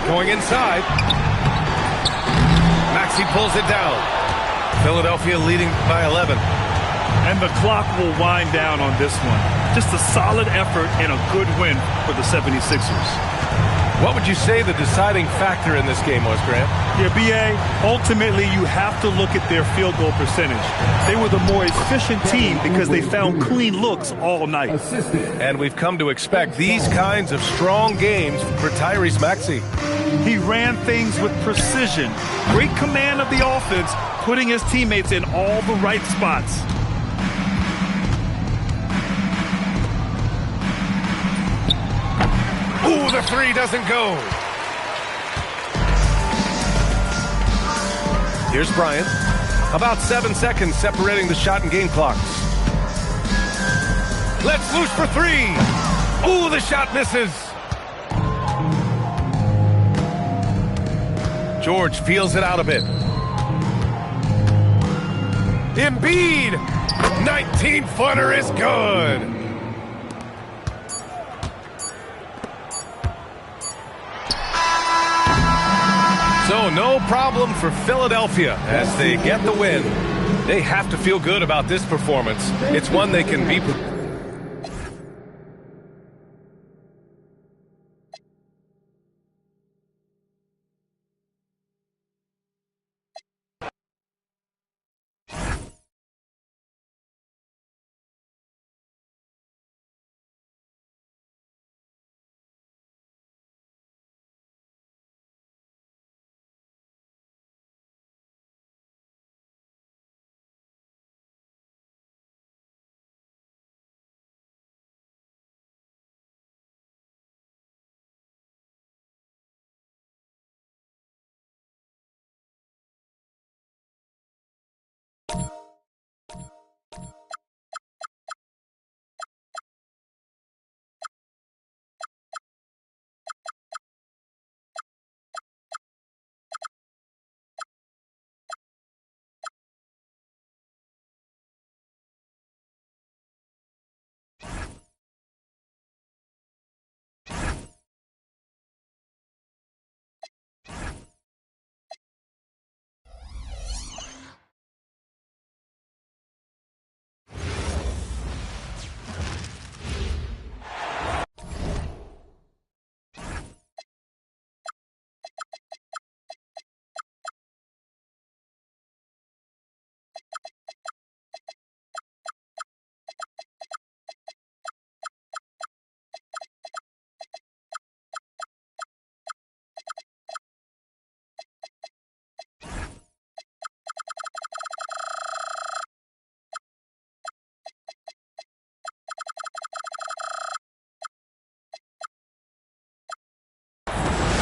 Going inside. Maxey pulls it down. Philadelphia leading by 11. And the clock will wind down on this one. Just a solid effort and a good win for the 76ers. What would you say the deciding factor in this game was, Grant? Yeah, B.A., ultimately you have to look at their field goal percentage. They were the more efficient team because they found clean looks all night. And we've come to expect these kinds of strong games for Tyrese Maxey. He ran things with precision. Great command of the offense, putting his teammates in all the right spots. Ooh, the three doesn't go. Here's Bryant. About 7 seconds separating the shot and game clocks. Let's loose for three. Ooh, the shot misses. George feels it out a bit. Embiid, 19-footer is good. So no problem for Philadelphia as they get the win. They have to feel good about this performance. It's one they can be.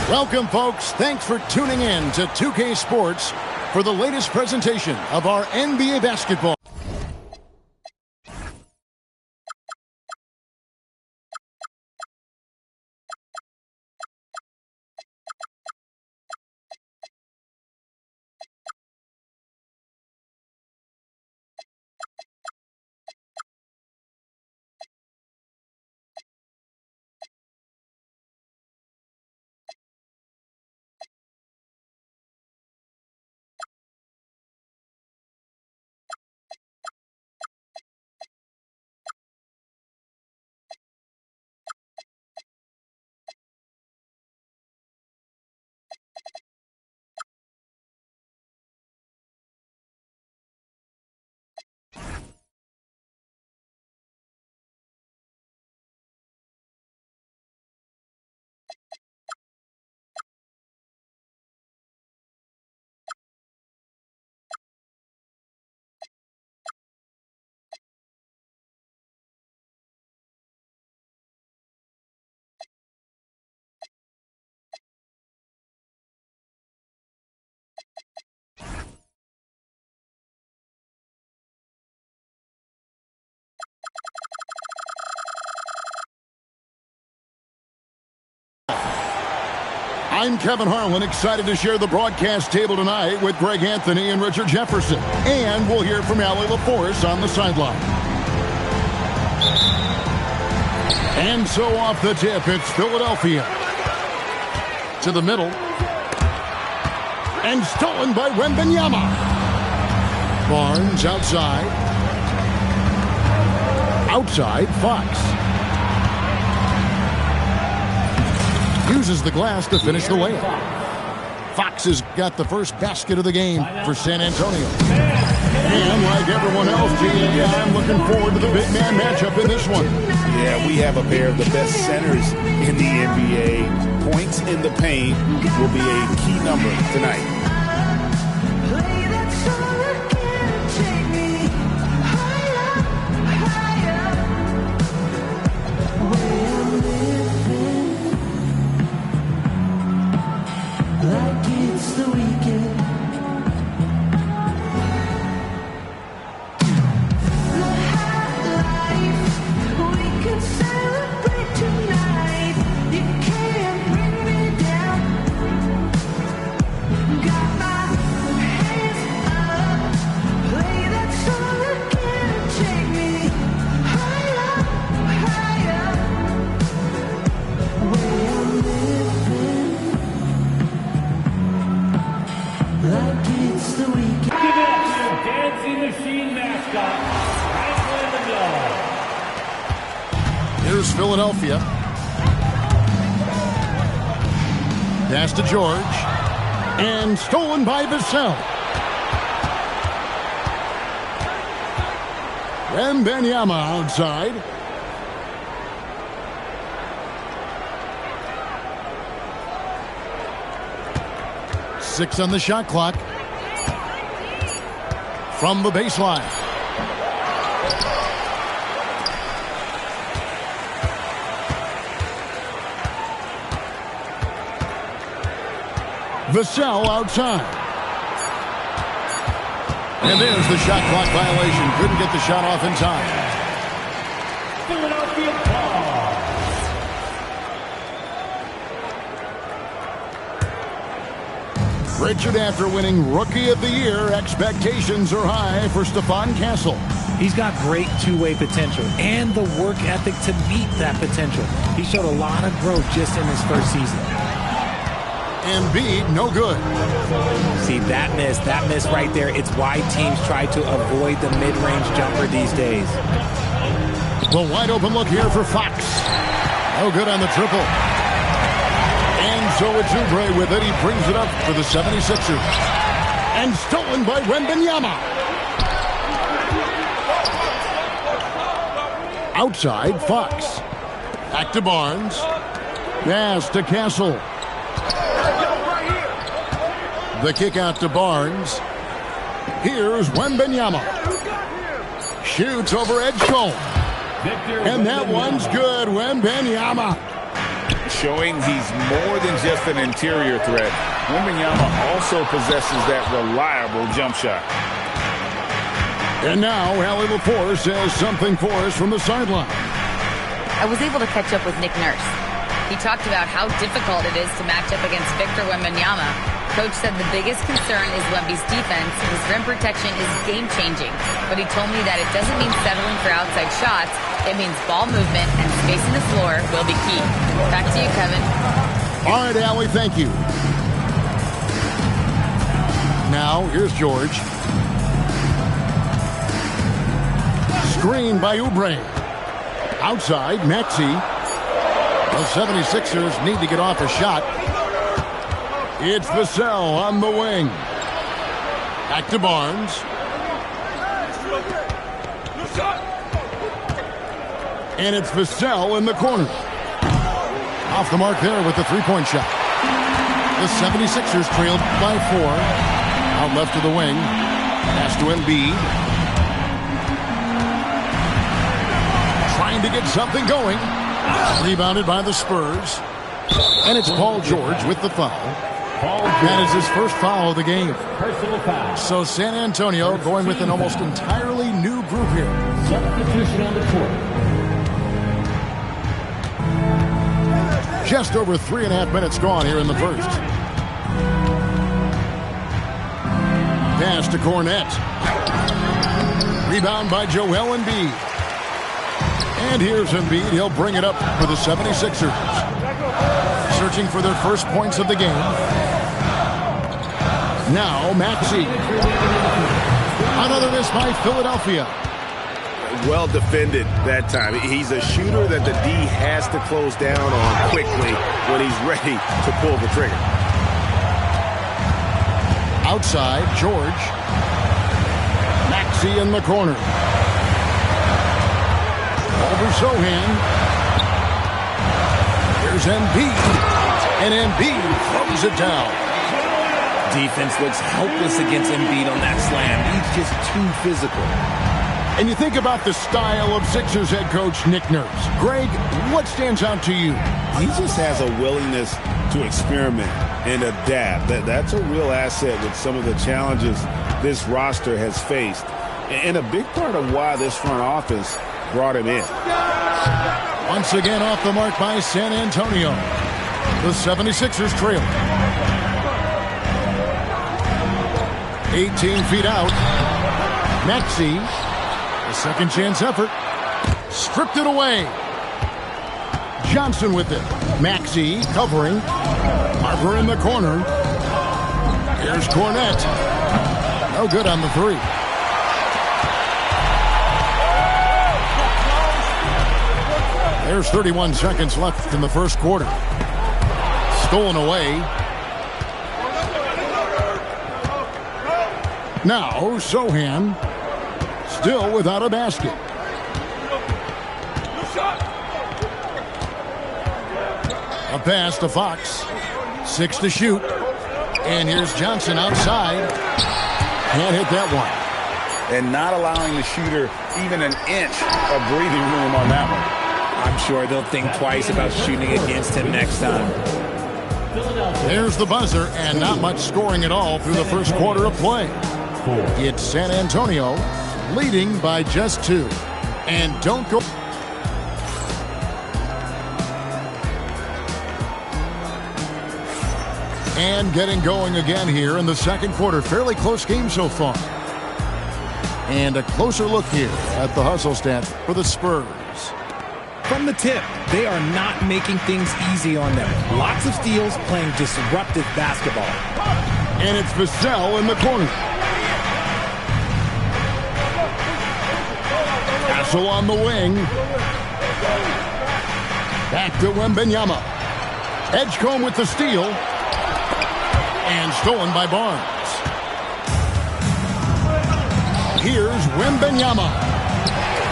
Welcome, folks. Thanks for tuning in to 2K Sports for the latest presentation of our NBA basketball. I'm Kevin Harlan, excited to share the broadcast table tonight with Greg Anthony and Richard Jefferson. And we'll hear from Allie LaForce on the sideline. And so off the tip, it's Philadelphia. To the middle. And stolen by Wembanyama. Barnes outside. Outside, Fox. Uses the glass to finish the layup. Fox has got the first basket of the game for San Antonio. And like everyone else, I'm looking forward to the big man matchup in this one. Yeah, we have a pair of the best centers in the NBA. Points in the paint will be a key number tonight. Here's Philadelphia. Pass to George. And stolen by Vassell. Wembanyama outside. Six on the shot clock. From the baseline. Vassell outside. And there's the shot clock violation. Couldn't get the shot off in time. Philadelphia ball. Richard, after winning Rookie of the Year, expectations are high for Stephon Castle. He's got great two-way potential and the work ethic to meet that potential. He showed a lot of growth just in his first season. Embiid, no good. See, that miss right there, it's why teams try to avoid the mid-range jumper these days. The wide open look here for Fox. No good on the triple. And so it's Oubre with it. He brings it up for the 76ers. And stolen by Wembanyama. Outside, Fox. Back to Barnes. Pass to Castle. The kick out to Barnes. Here's Wembanyama. Shoots over Edgecombe. And that one's good. Wembanyama. Showing he's more than just an interior threat. Wembanyama also possesses that reliable jump shot. And now Allie LaForce says something for us from the sideline. I was able to catch up with Nick Nurse. He talked about how difficult it is to match up against Victor Wembanyama. Coach said the biggest concern is Wemby's defense. His rim protection is game-changing. But he told me that it doesn't mean settling for outside shots. It means ball movement and spacing the floor will be key. Back to you, Kevin. All right, Allie, thank you. Now, here's George. Screen by Oubre. Outside, Maxey. The 76ers need to get off a shot. It's Vassell on the wing. Back to Barnes. And it's Vassell in the corner. Off the mark there with the three-point shot. The 76ers trailed by 4. Out left to the wing. Pass to Embiid. Trying to get something going. Rebounded by the Spurs. And it's Paul George with the foul. That is his first foul of the game. So San Antonio going with an almost entirely new group here. Substitution on the court. Just over 3.5 minutes gone here in the first. Pass to Cornette. Rebound by Joel Embiid. And here's Embiid. He'll bring it up for the 76ers. Searching for their first points of the game. Now Maxey. Another miss by Philadelphia. Well defended that time. He's a shooter that the D has to close down on quickly when he's ready to pull the trigger. Outside, George. Maxey in the corner. Over Sohan. Here's Embiid. And Embiid throws it down. Defense looks helpless against Embiid on that slam. He's just too physical. And you think about the style of Sixers head coach Nick Nurse. Greg, what stands out to you? He just has a willingness to experiment and adapt. That's a real asset with some of the challenges this roster has faced. And a big part of why this front office brought him in. Once again off the mark by San Antonio. The 76ers trail. 18 feet out. Maxey. A second chance effort. Stripped it away. Johnson with it. Maxey covering. Harper in the corner. Here's Cornette. No good on the three. There's 31 seconds left in the first quarter. Stolen away. Now Sohan. Still without a basket. A pass to Fox. 6 to shoot. And here's Johnson outside. Can't hit that one. And not allowing the shooter even an inch of breathing room on that one. I'm sure they'll think twice about shooting against him next time. There's the buzzer, and not much scoring at all through the first quarter of play. It's San Antonio leading by just 2. And don't go. And getting going again here in the second quarter. Fairly close game so far. And a closer look here at the hustle stats for the Spurs. From the tip, they are not making things easy on them. Lots of steals, playing disruptive basketball. And it's Vassell in the corner. Castle on the wing. Back to Wembanyama. Edgecombe with the steal. And stolen by Barnes. Here's Wembanyama.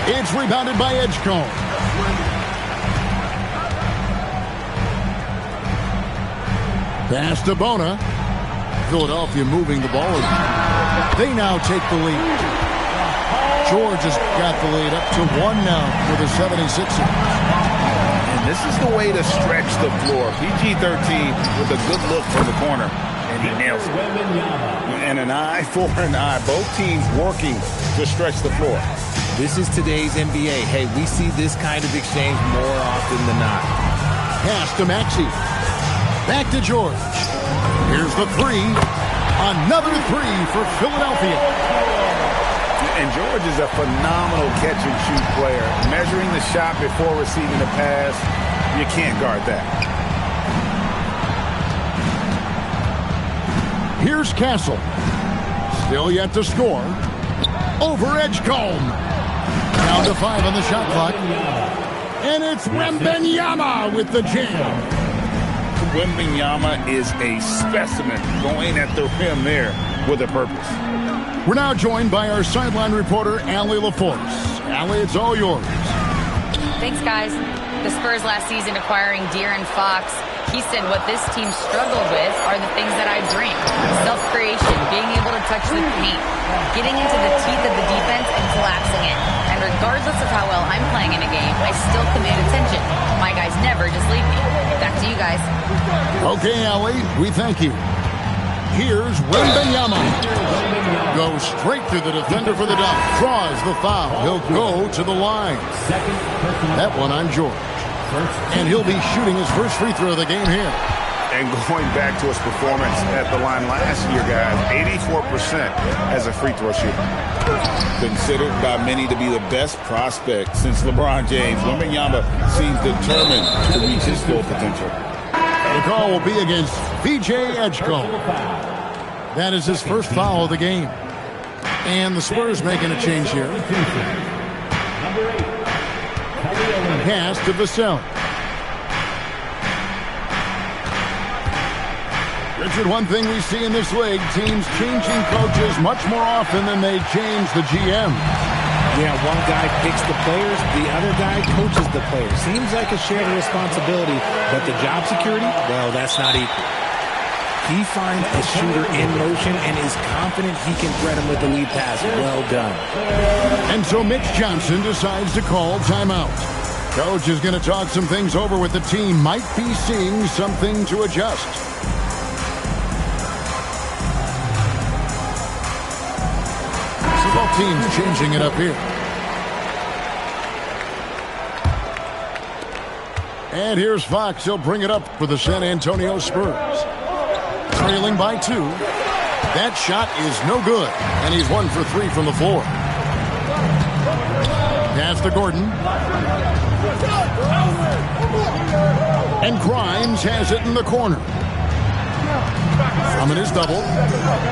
It's rebounded by Edgecombe. Pass to Bona. Philadelphia moving the ball. They now take the lead. George has got the lead up to 1 now for the 76ers. And this is the way to stretch the floor. PG-13 with a good look from the corner. And he nails it. And an eye for an eye. Both teams working to stretch the floor. This is today's NBA. Hey, we see this kind of exchange more often than not. Pass to Maxey. Back to George. Here's the three. Another three for Philadelphia. And George is a phenomenal catch-and-shoot player. Measuring the shot before receiving the pass, you can't guard that. Here's Castle. Still yet to score. Over Edgecombe. Down to 5 on the shot clock. And it's Wembanyama with the jam. Wembanyama is a specimen going at the rim there with a purpose. We're now joined by our sideline reporter, Allie LaForce. Allie, it's all yours. Thanks, guys. The Spurs last season acquiring De'Aaron Fox. He said what this team struggled with are the things that I bring. Self-creation, being able to touch the paint, getting into the teeth of the defense and collapsing it. And regardless of how well I'm playing in a game, I still command attention. My guys never just leave me. Back to you guys. Okay, Allie, we thank you. Here's Wembanyama. Goes straight through the defender for the dunk. Draws the foul. He'll go to the line. That one on George. And he'll be shooting his first free throw of the game here. And going back to his performance at the line last year, guys, 84% as a free throw shooter. Considered by many to be the best prospect since LeBron James, Wembanyama seems determined to reach his full potential. The call will be against VJ Edgecombe. That is his first foul of the game. And the Spurs making a change here. Pass to Vassell. Richard, one thing we see in this league, teams changing coaches much more often than they change the GM. Yeah, one guy picks the players, the other guy coaches the players. Seems like a shared responsibility, but the job security, well, that's not equal. He finds a shooter in motion and is confident he can thread him with the lead pass. Well done. And so Mitch Johnson decides to call timeout. Coach is going to talk some things over with the team. Might be seeing something to adjust. So both teams changing it up here. And here's Fox. He'll bring it up for the San Antonio Spurs. Trailing by 2. That shot is no good. And he's 1 for 3 from the floor. Pass to Gordon. And Grimes has it in the corner. From his double.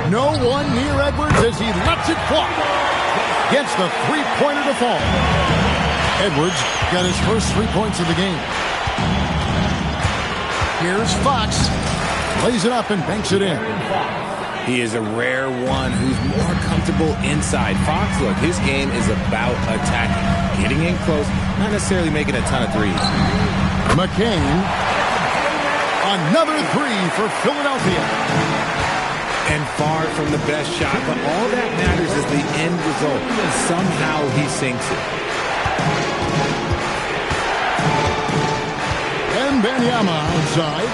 No one near Edwards as he lets it fly. Gets the three-pointer to fall. Edwards got his first 3 points of the game. Here's Fox. Lays it up and banks it in. He is a rare one who's more comfortable inside. Fox, look, his game is about attacking, getting in close, not necessarily making a ton of threes. McCain. Another 3 for Philadelphia. And far from the best shot, but all that matters is the end result. Somehow he sinks it. And Wembanyama outside.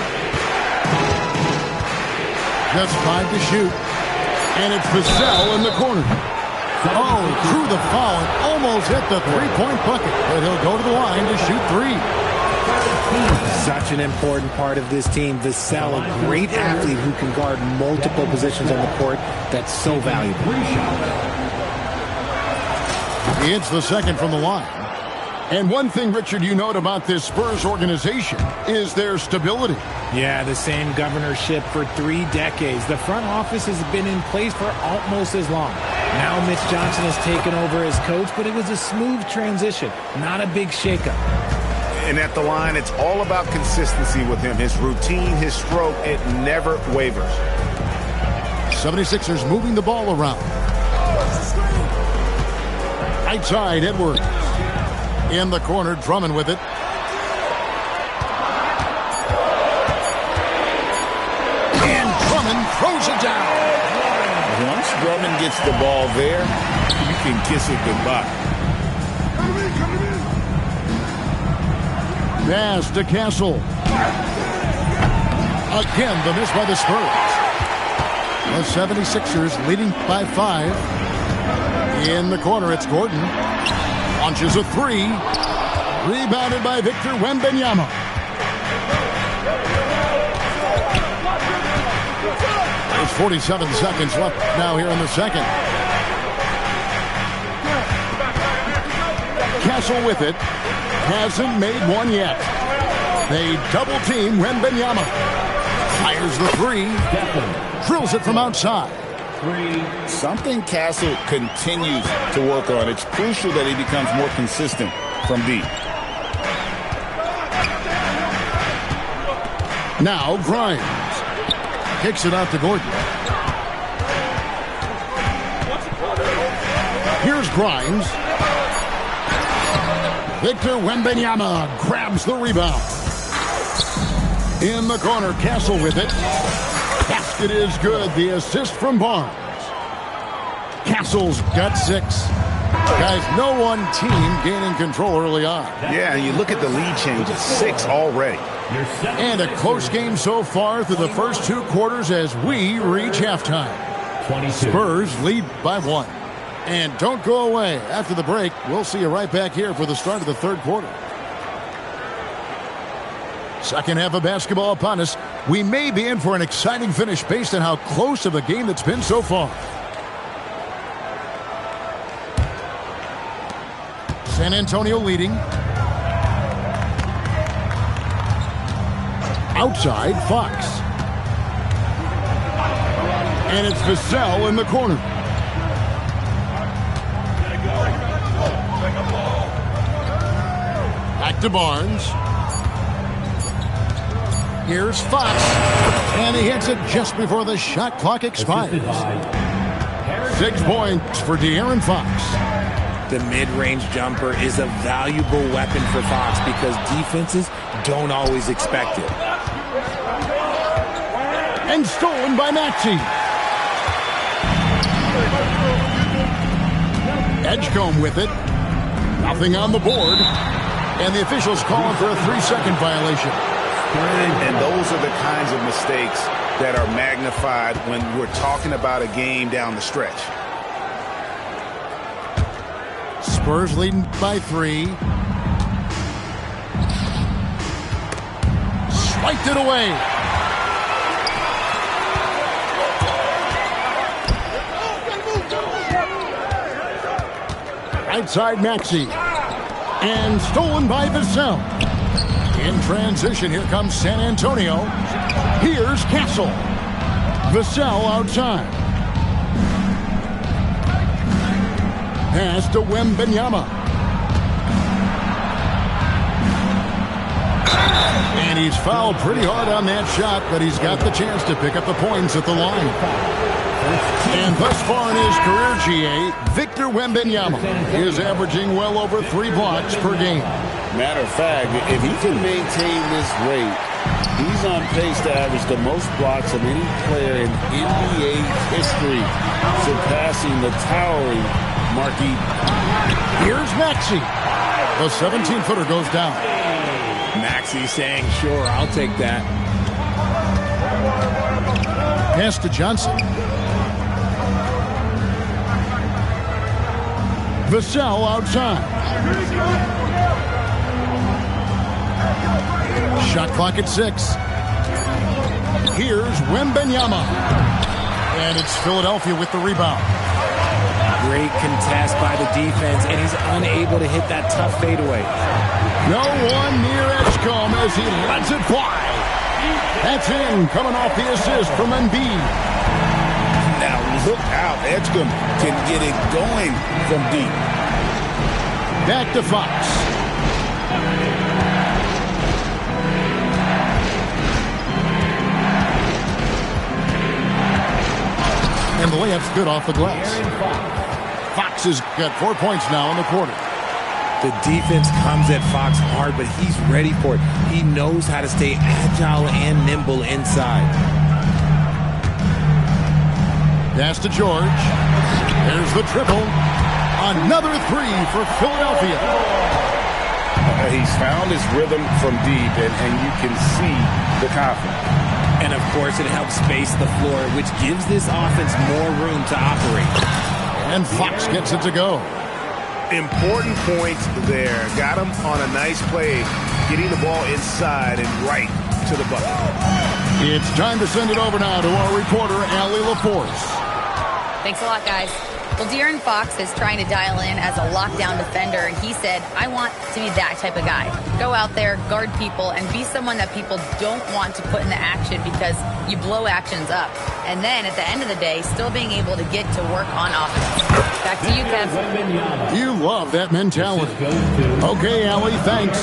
Just 5 to shoot. And it's Vassell in the corner. Oh, through the foul and almost hit the three-point bucket. But he'll go to the line to shoot 3. Such an important part of this team. Vassell, a great athlete who can guard multiple positions on the court. That's so valuable. He hits the second from the line. And one thing, Richard, you note about this Spurs organization is their stability. Yeah, the same governorship for 3 decades. The front office has been in place for almost as long. Now Mitch Johnson has taken over as coach, but it was a smooth transition, not a big shakeup. And at the line, it's all about consistency with him. His routine, his stroke, it never wavers. 76ers moving the ball around. Right side, Edwards. In the corner, Drummond with it. And Drummond throws it down. Once Drummond gets the ball there, you can kiss it goodbye. Pass to Castle. Again, the miss by the Spurs. The 76ers leading by 5. In the corner, it's Gordon. Launches a 3. Rebounded by Victor Wembanyama. There's 47 seconds left now here in the second. Castle with it. Hasn't made one yet. They double team Wembanyama. Fires the 3. Drills it from outside. Something Castle continues to work on. It's crucial that he becomes more consistent from deep. Now Grimes. Kicks it out to Gordon. Here's Grimes. Victor Wembanyama grabs the rebound. In the corner, Castle with it. Basket is good. The assist from Barnes. Castle's got 6. Guys, no one team gaining control early on. Yeah, and you look at the lead changes. 6 already. And a close game so far through the first 2 quarters as we reach halftime. Spurs lead by 1. And don't go away. After the break, we'll see you right back here for the start of the third quarter. Second half of basketball upon us. We may be in for an exciting finish based on how close of a game that's been so far. San Antonio leading. Outside, Fox. And it's Vassell in the corner. Back to Barnes. Here's Fox. And he hits it just before the shot clock expires. 6 points for De'Aaron Fox. The mid-range jumper is a valuable weapon for Fox because defenses don't always expect it. And stolen by Maxey. Edgecombe with it. Nothing on the board. And the officials calling for a 3-second violation. And those are the kinds of mistakes that are magnified when we're talking about a game down the stretch. Spurs leading by 3. Swiped it away. Outside Maxey. And stolen by Vassell. In transition, here comes San Antonio. Here's Castle. Vassell outside. Pass to Wembanyama. And he's fouled pretty hard on that shot, but he's got the chance to pick up the points at the line. And thus far in his career, GA, Victor Wembanyama is averaging well over 3 blocks per game. Matter of fact, if he can maintain this rate, he's on pace to average the most blocks of any player in NBA history, surpassing the towering Marquis. Here's Maxey. The 17-footer goes down. Maxey saying, sure, I'll take that. Pass to Johnson. Vassell outside. Shot clock at 6. Here's Wembanyama. And it's Philadelphia with the rebound. Great contest by the defense, and he's unable to hit that tough fadeaway. No one near Edgecombe as he lets it fly. That's in, coming off the assist from Embiid. Now look out, Edgecombe can get it going from deep. Back to Fox. And the layup's good off the glass. Fox has got 4 points now in the quarter. The defense comes at Fox hard, but he's ready for it. He knows how to stay agile and nimble inside. Pass to George. There's the triple. Another 3 for Philadelphia. He's found his rhythm from deep, and you can see the confidence. And, of course, it helps space the floor, which gives this offense more room to operate. And Fox gets it to go. Important points there. Got him on a nice play, getting the ball inside and right to the bucket. It's time to send it over now to our reporter, Allie LaForce. Thanks a lot, guys. Well, De'Aaron Fox is trying to dial in as a lockdown defender, and he said, I want to be that type of guy. Go out there, guard people, and be someone that people don't want to put into action because you blow actions up. And then, at the end of the day, still being able to get to work on offense. Back to you, Kev. You love that mentality. Okay, Allie, thanks.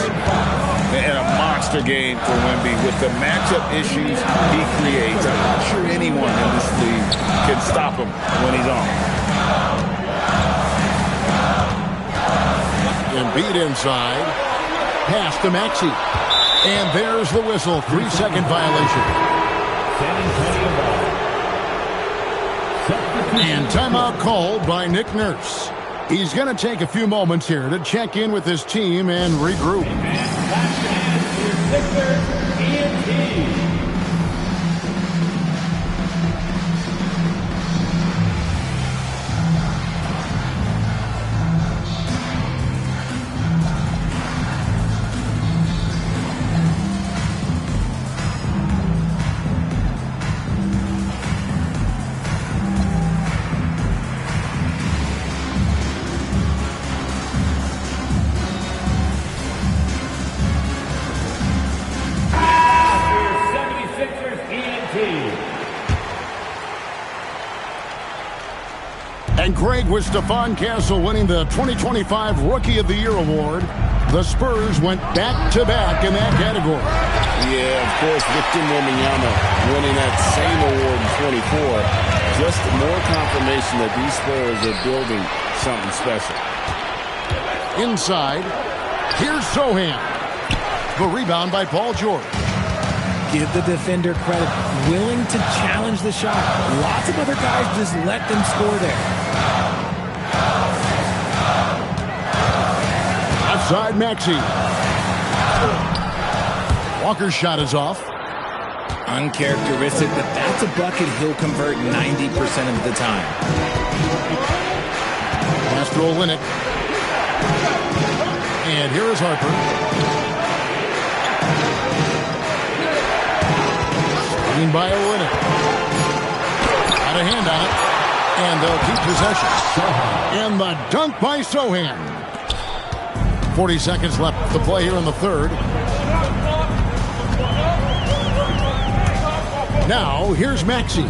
And a monster game for Wemby with the matchup issues he creates. I'm not sure anyone in this league can stop him when he's on. Embiid inside. Pass to Maxey. And there's the whistle. 3-second violation. And timeout called by Nick Nurse. He's going to take a few moments here to check in with his team and regroup. And Craig, with Stephon Castle winning the 2025 Rookie of the Year award, the Spurs went back-to-back in that category. Yeah, of course, Victor Wembanyama winning that same award in 24. Just more confirmation that these Spurs are building something special. Inside, here's Sohan. The rebound by Paul George. Give the defender credit. Willing to challenge the shot. Lots of other guys just let them score there. Outside Maxey. Walker's shot is off. Uncharacteristic, but that's a bucket he'll convert 90% of the time. Pass to Olynyk. And here is Harper. Screen by Olynyk. Got a hand on it. And they'll keep possession. And the dunk by Sohan. 40 seconds left to play here in the third. Now, here's Maxey.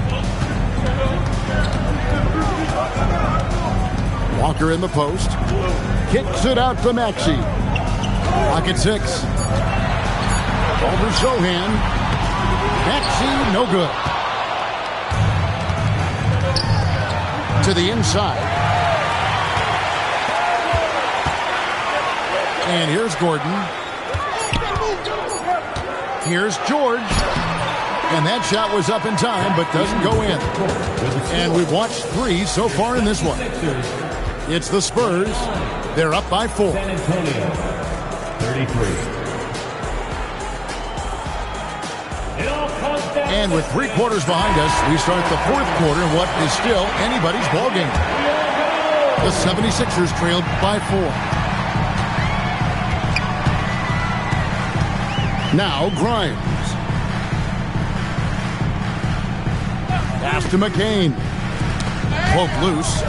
Walker in the post. Kicks it out to Maxey. Pocket 6. Over Sohan. Maxey, no good. To the inside. And here's Gordon. Here's George. And that shot was up in time, but doesn't go in. And we've watched 3 so far in this one. It's the Spurs. They're up by 4. San Antonio, 33. And with 3 quarters behind us, we start the 4th quarter in what is still anybody's ballgame. The 76ers trailed by 4. Now Grimes. Pass to McCain. Poke loose.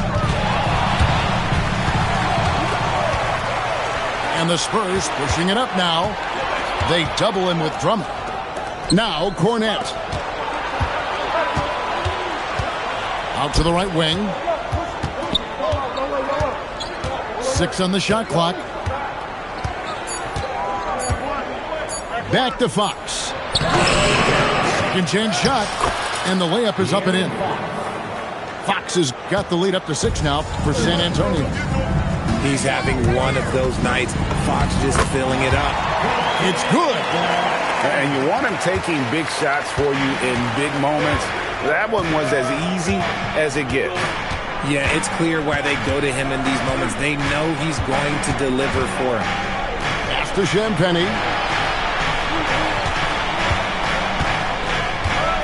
And the Spurs pushing it up now. They double him with Drummond. Now Cornette. Out to the right wing. 6 on the shot clock. Back to Fox. Second chance shot. And the layup is up and in. Fox has got the lead up to 6 now for San Antonio. He's having one of those nights. Fox just filling it up. It's good. And you want him taking big shots for you in big moments. That one was as easy as it gets. Yeah, it's clear why they go to him in these moments. They know he's going to deliver for him. Pass to Champagnie.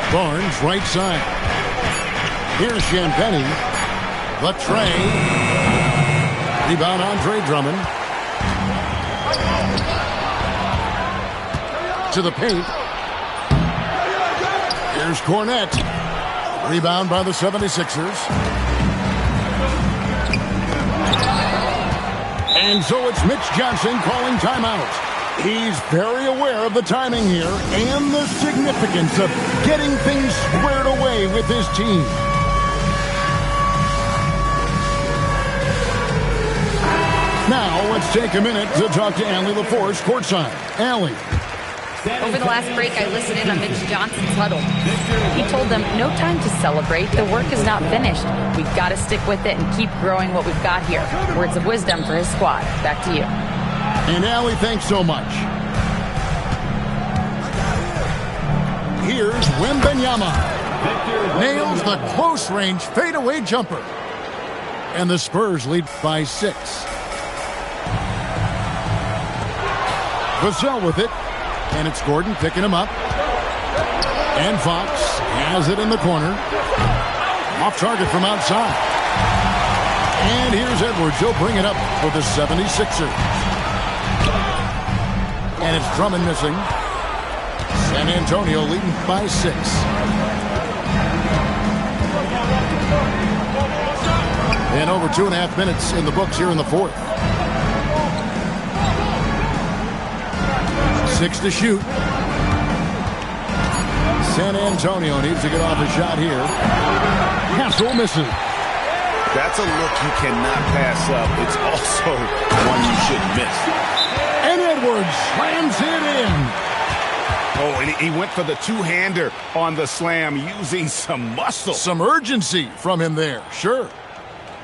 Barnes, right side. Here's Champagnie. The tray. Rebound, Andre Drummond. To the paint. Here's Cornette. Rebound by the 76ers. And so it's Mitch Johnson calling timeout. He's very aware of the timing here and the significance of getting things squared away with his team. Now, let's take a minute to talk to Allie LaForce courtside. Allie. Over the last break, I listened in on Mitch Johnson's huddle. He told them, no time to celebrate. The work is not finished. We've got to stick with it and keep growing what we've got here. Words of wisdom for his squad. Back to you. And Allie, thanks so much. Here's Wembanyama. Nails the close-range fadeaway jumper. And the Spurs lead by 6. Vassell with it. And it's Gordon picking him up. And Fox has it in the corner. Off target from outside. And here's Edwards. He'll bring it up for the 76ers. And it's Drummond missing. San Antonio leading by 6. And over 2.5 minutes in the books here in the 4th. 6 to shoot. San Antonio needs to get off a shot here. Castle misses. That's a look you cannot pass up. It's also one you shouldn't miss. And Edwards slams it in. Oh, and he went for the two-hander on the slam using some muscle. Some urgency from him there, sure.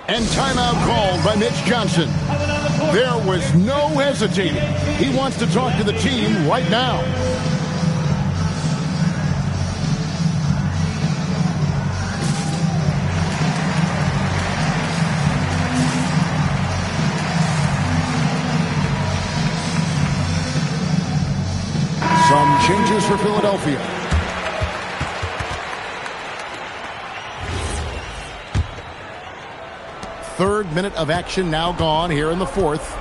And timeout called by Mitch Johnson. There was no hesitating. He wants to talk to the team right now. Some changes for Philadelphia. Third minute of action now gone here in the fourth.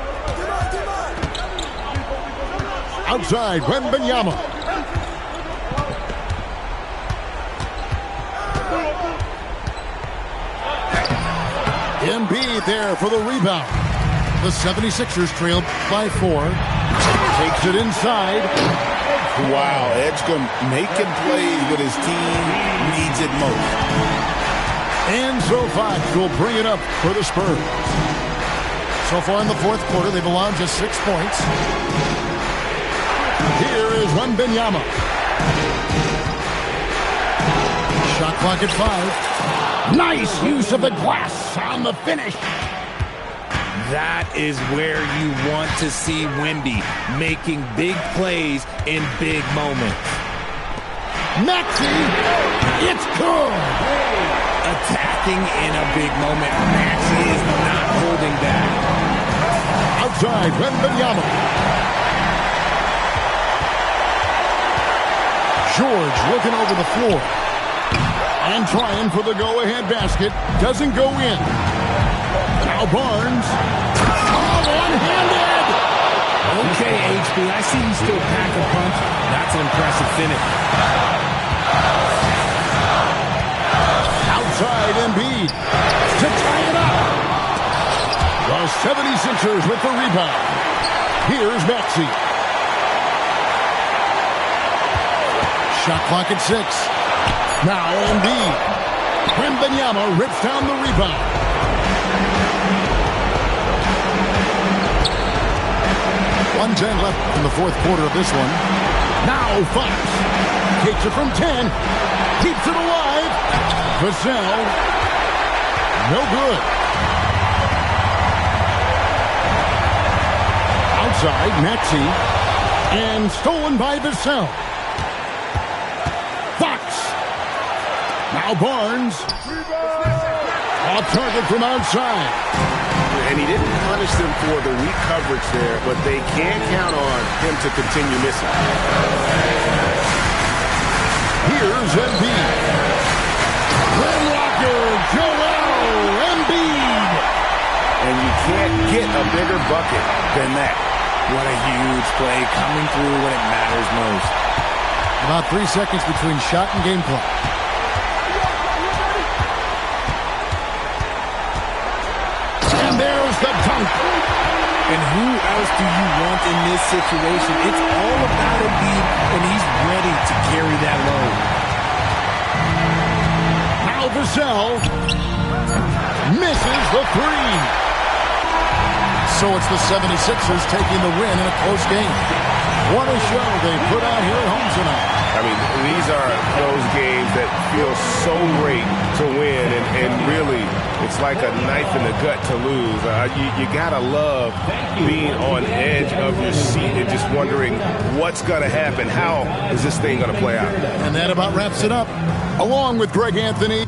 Outside, Wembanyama. Embiid there for the rebound. The 76ers trailed by 4. Takes it inside. Wow, Edgecombe making plays with his team needs it most. And so Fox will bring it up for the Spurs. So far in the fourth quarter, they've allowed just 6 points. Here is Wembanyama. Shot clock at 5. Nice use of the glass on the finish. That is where you want to see Wemby making big plays in big moments. Maxey, it's good. Attacking in a big moment. Maxey is not holding back. Outside, Wembanyama. George looking over the floor. And trying for the go-ahead basket. Doesn't go in. Now Barnes. Oh, one-handed. Okay, HB, I see you still pack a punch. That's an impressive finish. Outside Embiid to tie it up. The 76ers with the rebound. Here's Maxey. Shot clock at 6. Now Embiid. Wembanyama rips down the rebound. 1:10 left in the fourth quarter of this one. Now Fox takes it from 10. Keeps it alive. Vassell. No good. Outside, Maxey. And stolen by Vassell. Fox. Now Barnes. Off target from outside. And he didn't punish them for the weak coverage there, but they can count on him to continue missing. Here's Embiid. Rim rocker, Joel Embiid. And you can't get a bigger bucket than that. What a huge play coming through when it matters most. About 3 seconds between shot and game clock. And there's the dunk. And who else do you want in this situation? It's all about Embiid, and he's ready to carry that load. Now Vassell misses the 3. So it's the 76ers taking the win in a close game. What a show they put out here at home tonight. I mean, these are those games that feel so great to win, and really, it's like a knife in the gut to lose. You gotta love being on edge of your seat and just wondering what's gonna happen. How is this thing gonna play out? And that about wraps it up. Along with Greg Anthony.